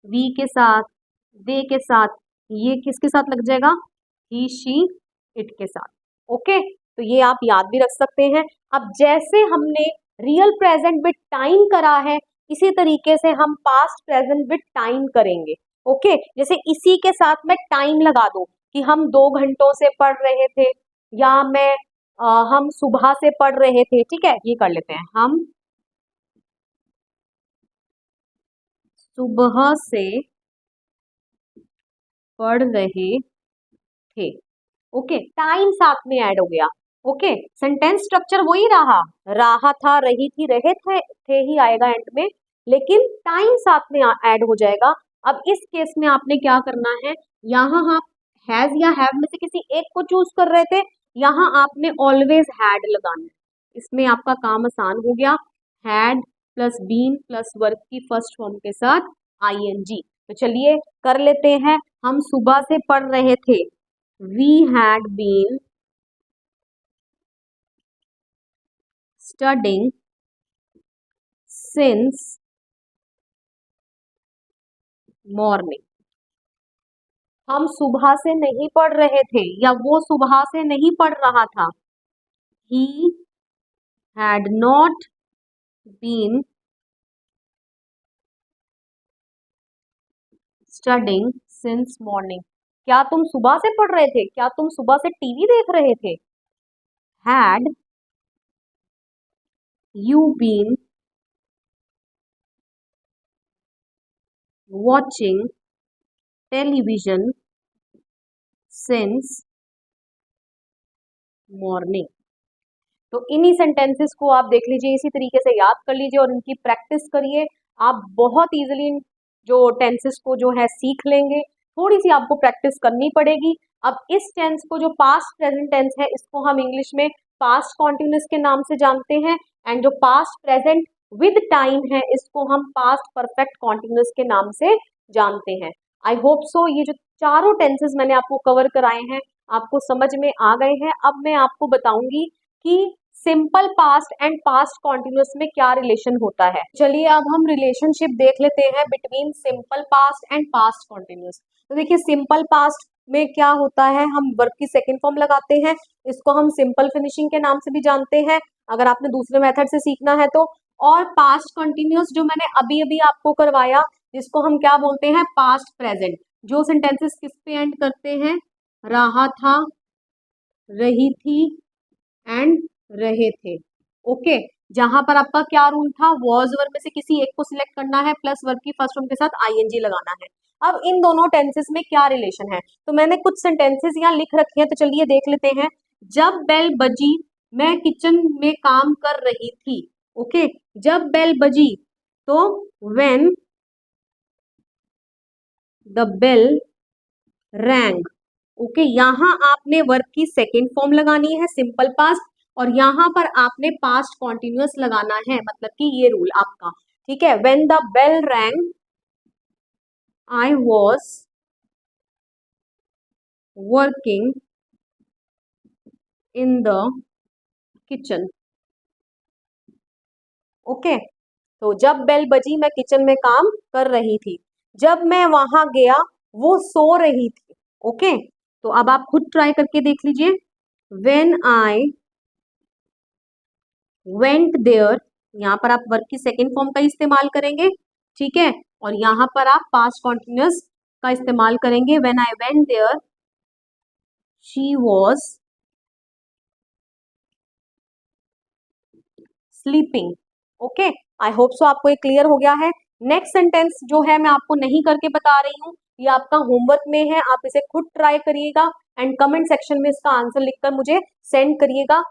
वी के साथ, दे के साथ। ये किसके साथ लग जाएगा, ही शी इट के साथ। ओके, तो ये आप याद भी रख सकते हैं। अब जैसे हमने रियल प्रेजेंट विद टाइम करा है, इसी तरीके से हम पास्ट प्रेजेंट विद टाइम करेंगे। ओके, जैसे इसी के साथ मैं टाइम लगा दूं कि हम 2 घंटों से पढ़ रहे थे, या हम सुबह से पढ़ रहे थे। ठीक है, ये कर लेते हैं, हम सुबह से पढ़ रहे थे। ओके, टाइम साथ में ऐड हो गया। ओके, सेंटेंस स्ट्रक्चर वही रहा था, रही थी, रहे थे ही आएगा एंड में, लेकिन टाइम साथ में ऐड हो जाएगा। अब इस केस में आपने क्या करना है, यहाँ आप हैज या हैव में से किसी एक को चूज कर रहे थे, यहाँ आपने ऑलवेज हैड लगाना है। इसमें आपका काम आसान हो गया, had plus been plus verb की फर्स्ट फॉर्म के साथ आईएनजी। तो चलिए कर लेते हैं, हम सुबह से पढ़ रहे थे, we had been studying since morning। हम सुबह से नहीं पढ़ रहे थे या वो सुबह से नहीं पढ़ रहा था, he had not been studying since morning। क्या तुम सुबह से पढ़ रहे थे, क्या तुम सुबह से टीवी देख रहे थे, had you been watching television since morning. तो इन्हीं सेंटेंसेस को आप देख लीजिए, इसी तरीके से याद कर लीजिए और इनकी प्रैक्टिस करिए। आप बहुत इजीली जो टेंसेस को जो है सीख लेंगे। थोड़ी सी आपको प्रैक्टिस करनी पड़ेगी। अब इस टेंस को, जो पास्ट प्रेजेंट टेंस है, इसको हम इंग्लिश में पास्ट कॉन्टिन्यूस के नाम से जानते हैं, एंड जो पास्ट प्रेजेंट विद टाइम है, इसको हम पास्ट परफेक्ट कॉन्टिन्यूस के नाम से जानते हैं। आई होप सो ये जो चारों टेंसेस मैंने आपको कवर कराए हैं आपको समझ में आ गए हैं। अब मैं आपको बताऊंगी कि simple past and past continuous में क्या रिलेशन होता है। चलिए अब हम रिलेशनशिप देख लेते हैं between simple past and past continuous. तो देखिए सिंपल पास्ट में क्या होता है, हम वर्ब की सेकेंड फॉर्म लगाते हैं, इसको हम सिंपल फिनिशिंग के नाम से भी जानते हैं अगर आपने दूसरे मेथड से सीखना है तो। और पास्ट कॉन्टिन्यूस जो मैंने अभी अभी आपको करवाया, जिसको हम क्या बोलते हैं, पास्ट प्रेजेंट। जो सेंटेंसेस किस पे एंड करते हैं, रहा था, रही थी एंड रहे थे। ओके, जहां पर आपका क्या रूल था, वॉज वर्ब में से किसी एक को सिलेक्ट करना है, प्लस वर्ब की फर्स्ट फॉर्म के साथ आईएनजी लगाना है। अब इन दोनों टेंसेस में क्या रिलेशन है, तो मैंने कुछ सेंटेंसेस यहाँ लिख रखे हैं, तो चलिए देख लेते हैं। जब बेल बजी मैं किचन में काम कर रही थी। ओके, जब बेल बजी, तो when the bell rang. Okay, यहाँ आपने वर्ब की सेकेंड फॉर्म लगानी है सिंपल पास्ट, और यहाँ पर आपने पास्ट कॉन्टिन्यूअस लगाना है, मतलब कि ये रूल आपका। ठीक है, when the bell rang I was working in the kitchen. Okay, तो जब बेल बजी मैं किचन में काम कर रही थी, जब मैं वहां गया वो सो रही थी। ओके, तो अब आप खुद ट्राई करके देख लीजिए। व्हेन आई वेंट देयर, यहाँ पर आप वर्ब की सेकेंड फॉर्म का इस्तेमाल करेंगे। ठीक है, और यहाँ पर आप पास्ट कॉन्टिन्यूअस का इस्तेमाल करेंगे। When I went there she was sleeping. Okay, I hope so आपको ये क्लियर हो गया है। नेक्स्ट सेंटेंस जो है मैं आपको नहीं करके बता रही हूँ, ये आपका होमवर्क में है, आप इसे खुद ट्राई करिएगा एंड कमेंट सेक्शन में इसका आंसर लिखकर मुझे सेंड करिएगा।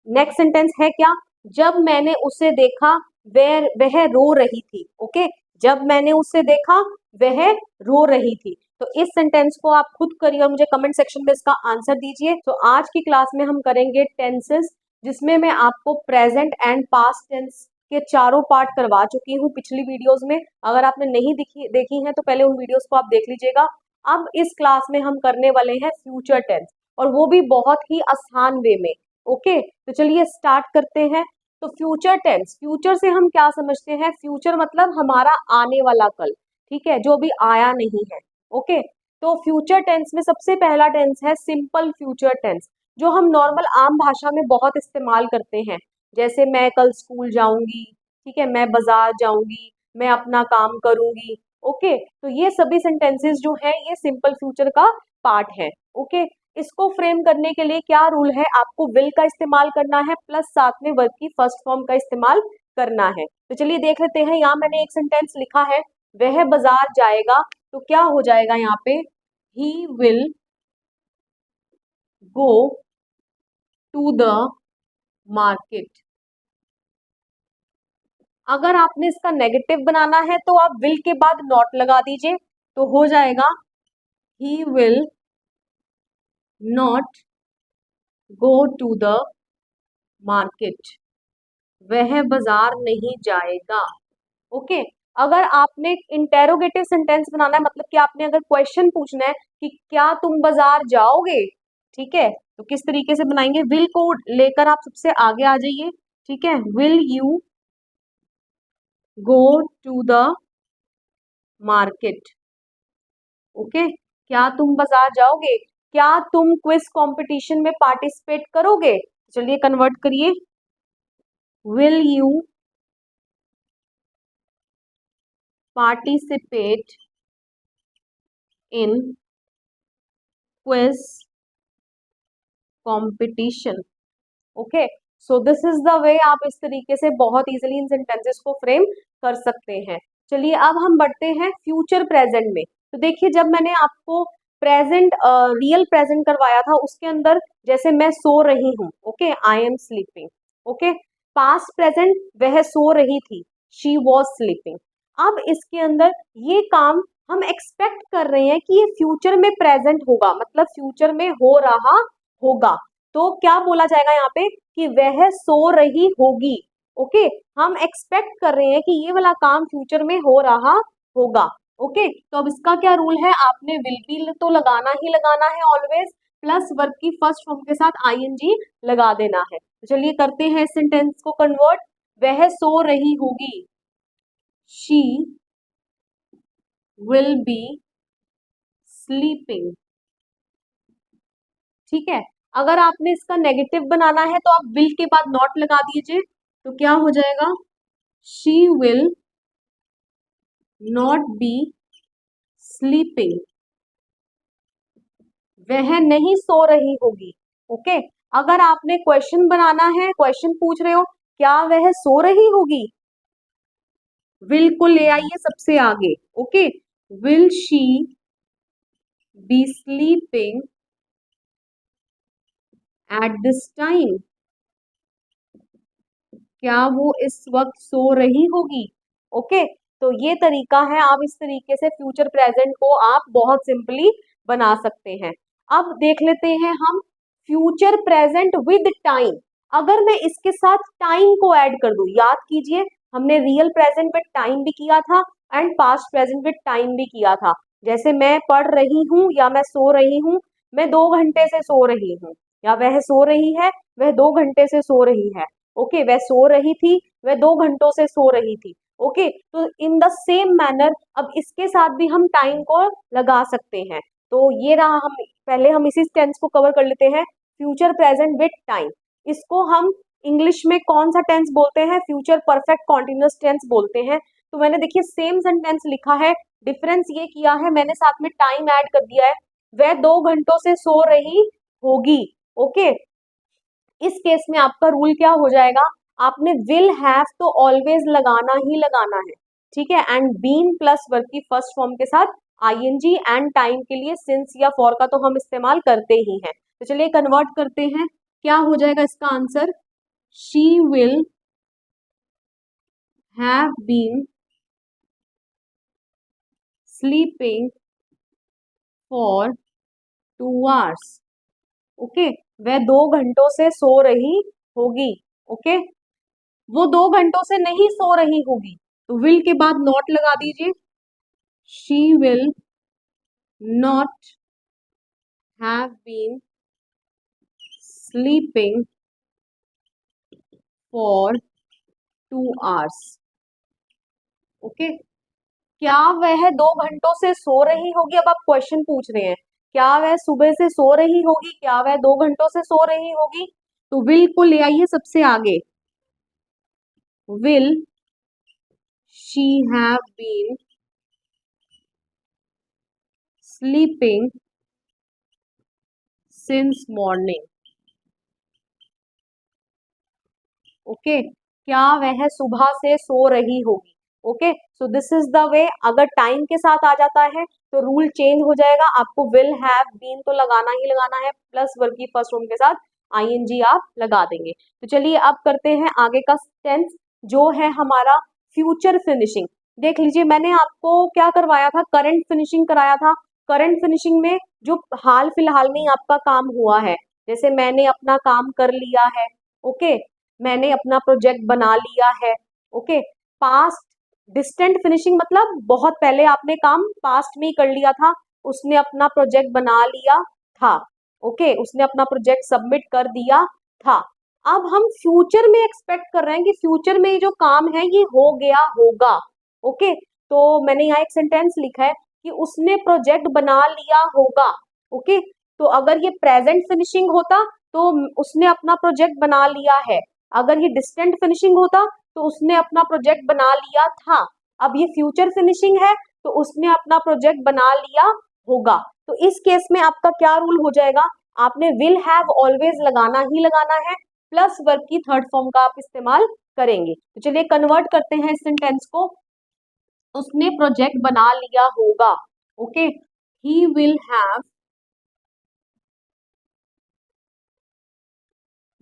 नेक्स्ट सेंटेंस है क्या, जब मैंने उसे देखा वह रो रही थी। ओके, जब मैंने उसे देखा वह रो रही थी। तो इस सेंटेंस को आप खुद करिए और मुझे कमेंट सेक्शन में इसका आंसर दीजिए। तो आज की क्लास में हम करेंगे टेंसेस, जिसमें मैं आपको प्रेजेंट एंड पास्ट टेंस के चारों पार्ट करवा चुकी हूँ पिछली वीडियोस में। अगर आपने नहीं देखी हैं तो पहले उन वीडियोस को आप देख लीजिएगा। अब इस क्लास में हम करने वाले हैं फ्यूचर टेंस, और वो भी बहुत ही आसान वे में। ओके, तो चलिए स्टार्ट करते हैं। तो फ्यूचर टेंस, फ्यूचर से हम क्या समझते हैं, फ्यूचर मतलब हमारा आने वाला कल। ठीक है, जो भी आया नहीं है। ओके, तो फ्यूचर टेंस में सबसे पहला टेंस है सिंपल फ्यूचर टेंस, जो हम नॉर्मल आम भाषा में बहुत इस्तेमाल करते हैं। जैसे मैं कल स्कूल जाऊंगी, ठीक है, मैं बाजार जाऊंगी, मैं अपना काम करूंगी। ओके, तो ये सभी सेंटेंसेस जो है ये सिंपल फ्यूचर का पार्ट है। ओके, इसको फ्रेम करने के लिए क्या रूल है, आपको विल का इस्तेमाल करना है, प्लस साथ में वर्ब की फर्स्ट फॉर्म का इस्तेमाल करना है। तो चलिए देख लेते हैं। यहाँ मैंने एक सेंटेंस लिखा है, वह बाजार जाएगा, तो क्या हो जाएगा यहाँ पे, he will go to the market. अगर आपने इसका नेगेटिव बनाना है तो आप विल के बाद नॉट लगा दीजिए, तो हो जाएगा he will not go to the market, वह बाजार नहीं जाएगा। ओके, अगर आपने इंटेरोगेटिव सेंटेंस बनाना है, मतलब कि आपने अगर क्वेश्चन पूछना है कि क्या तुम बाजार जाओगे, ठीक है, तो किस तरीके से बनाएंगे, विल को लेकर आप सबसे आगे आ जाइए। ठीक है, will you go to the market. Okay, क्या तुम बाजार जाओगे, क्या तुम क्विज कंपटीशन में पार्टिसिपेट करोगे। चलिए कन्वर्ट करिए, will you participate in quiz competition. Okay, so this is the way, आप इस तरीके से बहुत इजीली इन सेंटेंसेस को फ्रेम कर सकते हैं। चलिए अब हम बढ़ते हैं फ्यूचर प्रेजेंट में। तो देखिए जब मैंने आपको प्रेजेंट रियल प्रेजेंट करवाया था उसके अंदर जैसे मैं सो रही हूँ, okay, I am sleeping, okay. Past present वह सो रही थी, शी वॉज स्लीपिंग। अब इसके अंदर ये काम हम एक्सपेक्ट कर रहे हैं कि ये फ्यूचर में प्रेजेंट होगा, मतलब फ्यूचर में हो रहा होगा। तो क्या बोला जाएगा यहाँ पे कि वह सो रही होगी, ओके। हम एक्सपेक्ट कर रहे हैं कि ये वाला काम फ्यूचर में हो रहा होगा, ओके। तो अब इसका क्या रूल है, आपने विल बी तो लगाना ही लगाना है ऑलवेज, प्लस वर्ब की फर्स्ट फॉर्म के साथ आईएनजी लगा देना है। तो चलिए करते हैं इस सेंटेंस को कन्वर्ट। वह सो रही होगी, शी विल बी स्लीपिंग, ठीक है। अगर आपने इसका नेगेटिव बनाना है तो आप विल के बाद नॉट लगा दीजिए, तो क्या हो जाएगा, she will not be sleeping, वह नहीं सो रही होगी, ओके। अगर आपने क्वेश्चन बनाना है, क्वेश्चन पूछ रहे हो क्या वह सो रही होगी, विल को ले आइए सबसे आगे, okay. Will she be sleeping at this time, क्या वो इस वक्त सो रही होगी, ओके। तो ये तरीका है, आप इस तरीके से फ्यूचर प्रेजेंट को आप बहुत सिंपली बना सकते हैं। अब देख लेते हैं हम फ्यूचर प्रेजेंट विद टाइम। अगर मैं इसके साथ टाइम को ऐड कर दूं, याद कीजिए हमने रियल प्रेजेंट विद टाइम भी किया था and past present with time भी किया था। जैसे मैं पढ़ रही हूँ या मैं सो रही हूँ, मैं 2 घंटे से सो रही हूँ, या वह सो रही है, वह 2 घंटे से सो रही है, ओके। वह सो रही थी, वह 2 घंटों से सो रही थी, ओके। तो इन द सेम मैनर अब इसके साथ भी हम टाइम को लगा सकते हैं। तो ये रहा, हम पहले हम इसी टेंस को कवर कर लेते हैं, फ्यूचर प्रेजेंट विद टाइम। इसको हम इंग्लिश में कौन सा टेंस बोलते हैं, फ्यूचर परफेक्ट कॉन्टिन्यूअस टेंस बोलते हैं। तो मैंने देखिए सेम सेंटेंस लिखा है, डिफरेंस ये किया है मैंने साथ में टाइम ऐड कर दिया है, वह 2 घंटों से सो रही होगी, ओके। इस केस में आपका रूल क्या हो जाएगा, आपने विल हैव तो ऑलवेज लगाना ही लगाना है, ठीक है। एंड बीन प्लस वर्ब की फर्स्ट फॉर्म के साथ आईएनजी, एंड टाइम के लिए सिंस या फॉर का तो हम इस्तेमाल करते ही हैं। तो चलिए कन्वर्ट करते हैं, क्या हो जाएगा इसका answer, she will have been sleeping for 2 hours, okay. वह 2 घंटों से सो रही होगी, ओके। वो 2 घंटों से नहीं सो रही होगी, तो विल के बाद नॉट लगा दीजिए, she will not have been sleeping for 2 hours, okay. क्या वह 2 घंटों से सो रही होगी, अब आप क्वेश्चन पूछ रहे हैं क्या वह सुबह से सो रही होगी, क्या वह 2 घंटों से सो रही होगी, तो विल को ले आइए सबसे आगे, will she have been sleeping since morning, okay. क्या वह सुबह से सो रही होगी, okay. So this is the way, अगर टाइम के साथ आ जाता है तो रूल चेंज हो जाएगा, आपको विल हैव बीन तो लगाना ही लगाना है, प्लस वर्ब की फर्स्ट फॉर्म के साथ आईएनजी आप लगा देंगे। तो चलिए अब करते हैं आगे का टेंस, जो है हमारा फ्यूचर फिनिशिंग। देख लीजिए मैंने आपको क्या करवाया था, करंट फिनिशिंग कराया था। करंट फिनिशिंग में जो हाल फिलहाल में ही आपका काम हुआ है, जैसे मैंने अपना काम कर लिया है, ओके, मैंने अपना प्रोजेक्ट बना लिया है, ओके। पास्ट डिस्टेंट फिनिशिंग मतलब बहुत पहले आपने काम पास्ट में ही कर लिया था, उसने अपना प्रोजेक्ट बना लिया था, ओके, उसने अपना प्रोजेक्ट सबमिट कर दिया था। अब हम फ्यूचर में एक्सपेक्ट कर रहे हैं कि फ्यूचर में ये जो काम है ये हो गया होगा, ओके। तो मैंने यहाँ एक सेंटेंस लिखा है कि उसने प्रोजेक्ट बना लिया होगा, ओके। तो अगर ये प्रेजेंट फिनिशिंग होता तो उसने अपना प्रोजेक्ट बना लिया है, अगर ये डिस्टेंट फिनिशिंग होता तो उसने अपना प्रोजेक्ट बना लिया था। अब ये फ्यूचर फिनिशिंग है तो उसने अपना प्रोजेक्ट बना लिया होगा। तो इस केस में आपका क्या रूल हो जाएगा, आपने विल हैव ऑलवेज लगाना ही लगाना है, प्लस वर्ब की थर्ड फॉर्म का आप इस्तेमाल करेंगे। तो चलिए कन्वर्ट करते हैं इस सेंटेंस को, उसने प्रोजेक्ट बना लिया होगा। Okay, he will have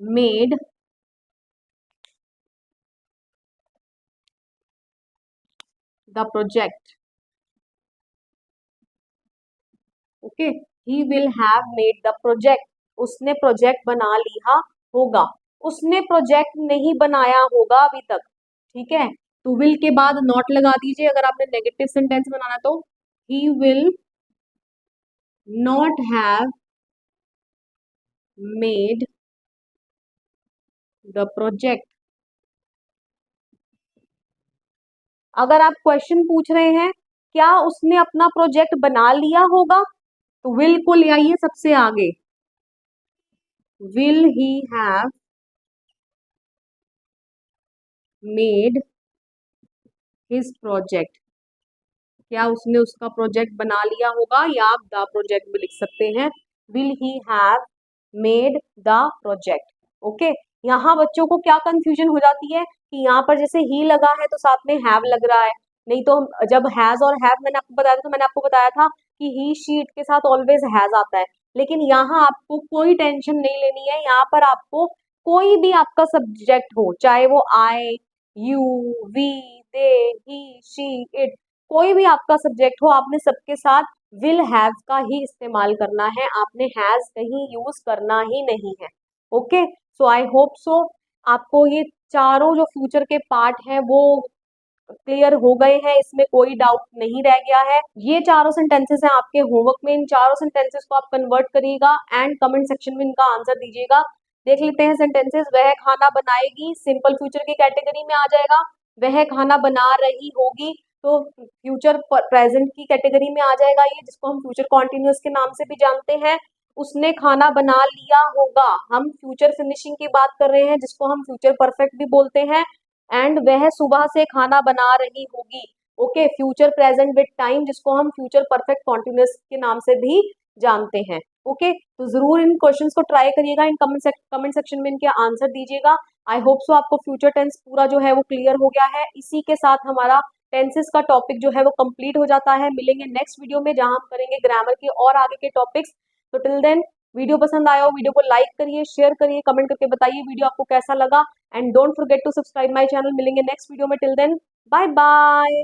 made the project. Okay, he will have made the project, उसने प्रोजेक्ट बना लिया होगा। उसने प्रोजेक्ट नहीं बनाया होगा अभी तक, ठीक है। तो विल के बाद नॉट लगा दीजिए अगर आपने नेगेटिव सेंटेंस बनाना तो। ही will not have made the project. अगर आप क्वेश्चन पूछ रहे हैं क्या उसने अपना प्रोजेक्ट बना लिया होगा, तो विल को ले आइए सबसे आगे। Will he have made his project, क्या उसने उसका प्रोजेक्ट बना लिया होगा, या आप द प्रोजेक्ट भी लिख सकते हैं। Will he have made the project. Okay, यहाँ बच्चों को क्या कंफ्यूजन हो जाती है कि यहाँ पर जैसे ही लगा है तो साथ में हैव लग रहा है, नहीं तो जब हैज और हैव मैंने आपको बताया था तो मैंने आपको बताया था कि ही शीट के साथ ऑलवेज हैज आता है। लेकिन यहाँ आपको कोई टेंशन नहीं लेनी है, यहाँ पर आपको कोई भी आपका सब्जेक्ट हो, चाहे वो I, you, we, they, he, she, it, कोई भी आपका सब्जेक्ट हो, आपने सबके साथ विल हैव का ही इस्तेमाल करना है, आपने हैज कहीं यूज करना ही नहीं है। ओके, सो आई होप सो आपको ये चारों जो फ्यूचर के पार्ट हैं वो क्लियर हो गए हैं, इसमें कोई डाउट नहीं रह गया है। ये चारों सेंटेंसेस हैं आपके होमवर्क में, इन चारों सेंटेंसेस को आप कन्वर्ट करिएगा एंड कमेंट सेक्शन में इनका आंसर दीजिएगा। देख लेते हैं सेंटेंसेस। वह खाना बनाएगी सिंपल फ्यूचर की कैटेगरी में आ जाएगा, वह खाना बना रही होगी तो फ्यूचर प्रेजेंट की कैटेगरी में आ जाएगा, ये जिसको हम फ्यूचर कॉन्टिन्यूअस के नाम से भी जानते हैं। उसने खाना बना लिया होगा, हम फ्यूचर फिनिशिंग की बात कर रहे हैं जिसको हम फ्यूचर परफेक्ट भी बोलते हैं। एंड वह सुबह से खाना बना रही होगी, okay, future present with time जिसको हम फ्यूचर परफेक्ट कॉन्टिन्यूअस के नाम से भी जानते हैं। ओके, तो जरूर इन क्वेश्चंस को ट्राई करिएगा, इन कमेंट सेक्शन में इनके आंसर दीजिएगा। आई होप सो आपको फ्यूचर टेंस पूरा जो है वो क्लियर हो गया है। इसी के साथ हमारा टेंसेस का टॉपिक जो है वो कंप्लीट हो जाता है। मिलेंगे नेक्स्ट वीडियो में जहां हम करेंगे ग्रामर के और आगे के टॉपिक्स। तो टिल देन, वीडियो पसंद आया हो वीडियो को लाइक करिए, शेयर करिए, कमेंट करके बताइए वीडियो आपको कैसा लगा and don't forget to subscribe my channel. मिलेंगे नेक्स्ट वीडियो में, टिल देन बाय बाय।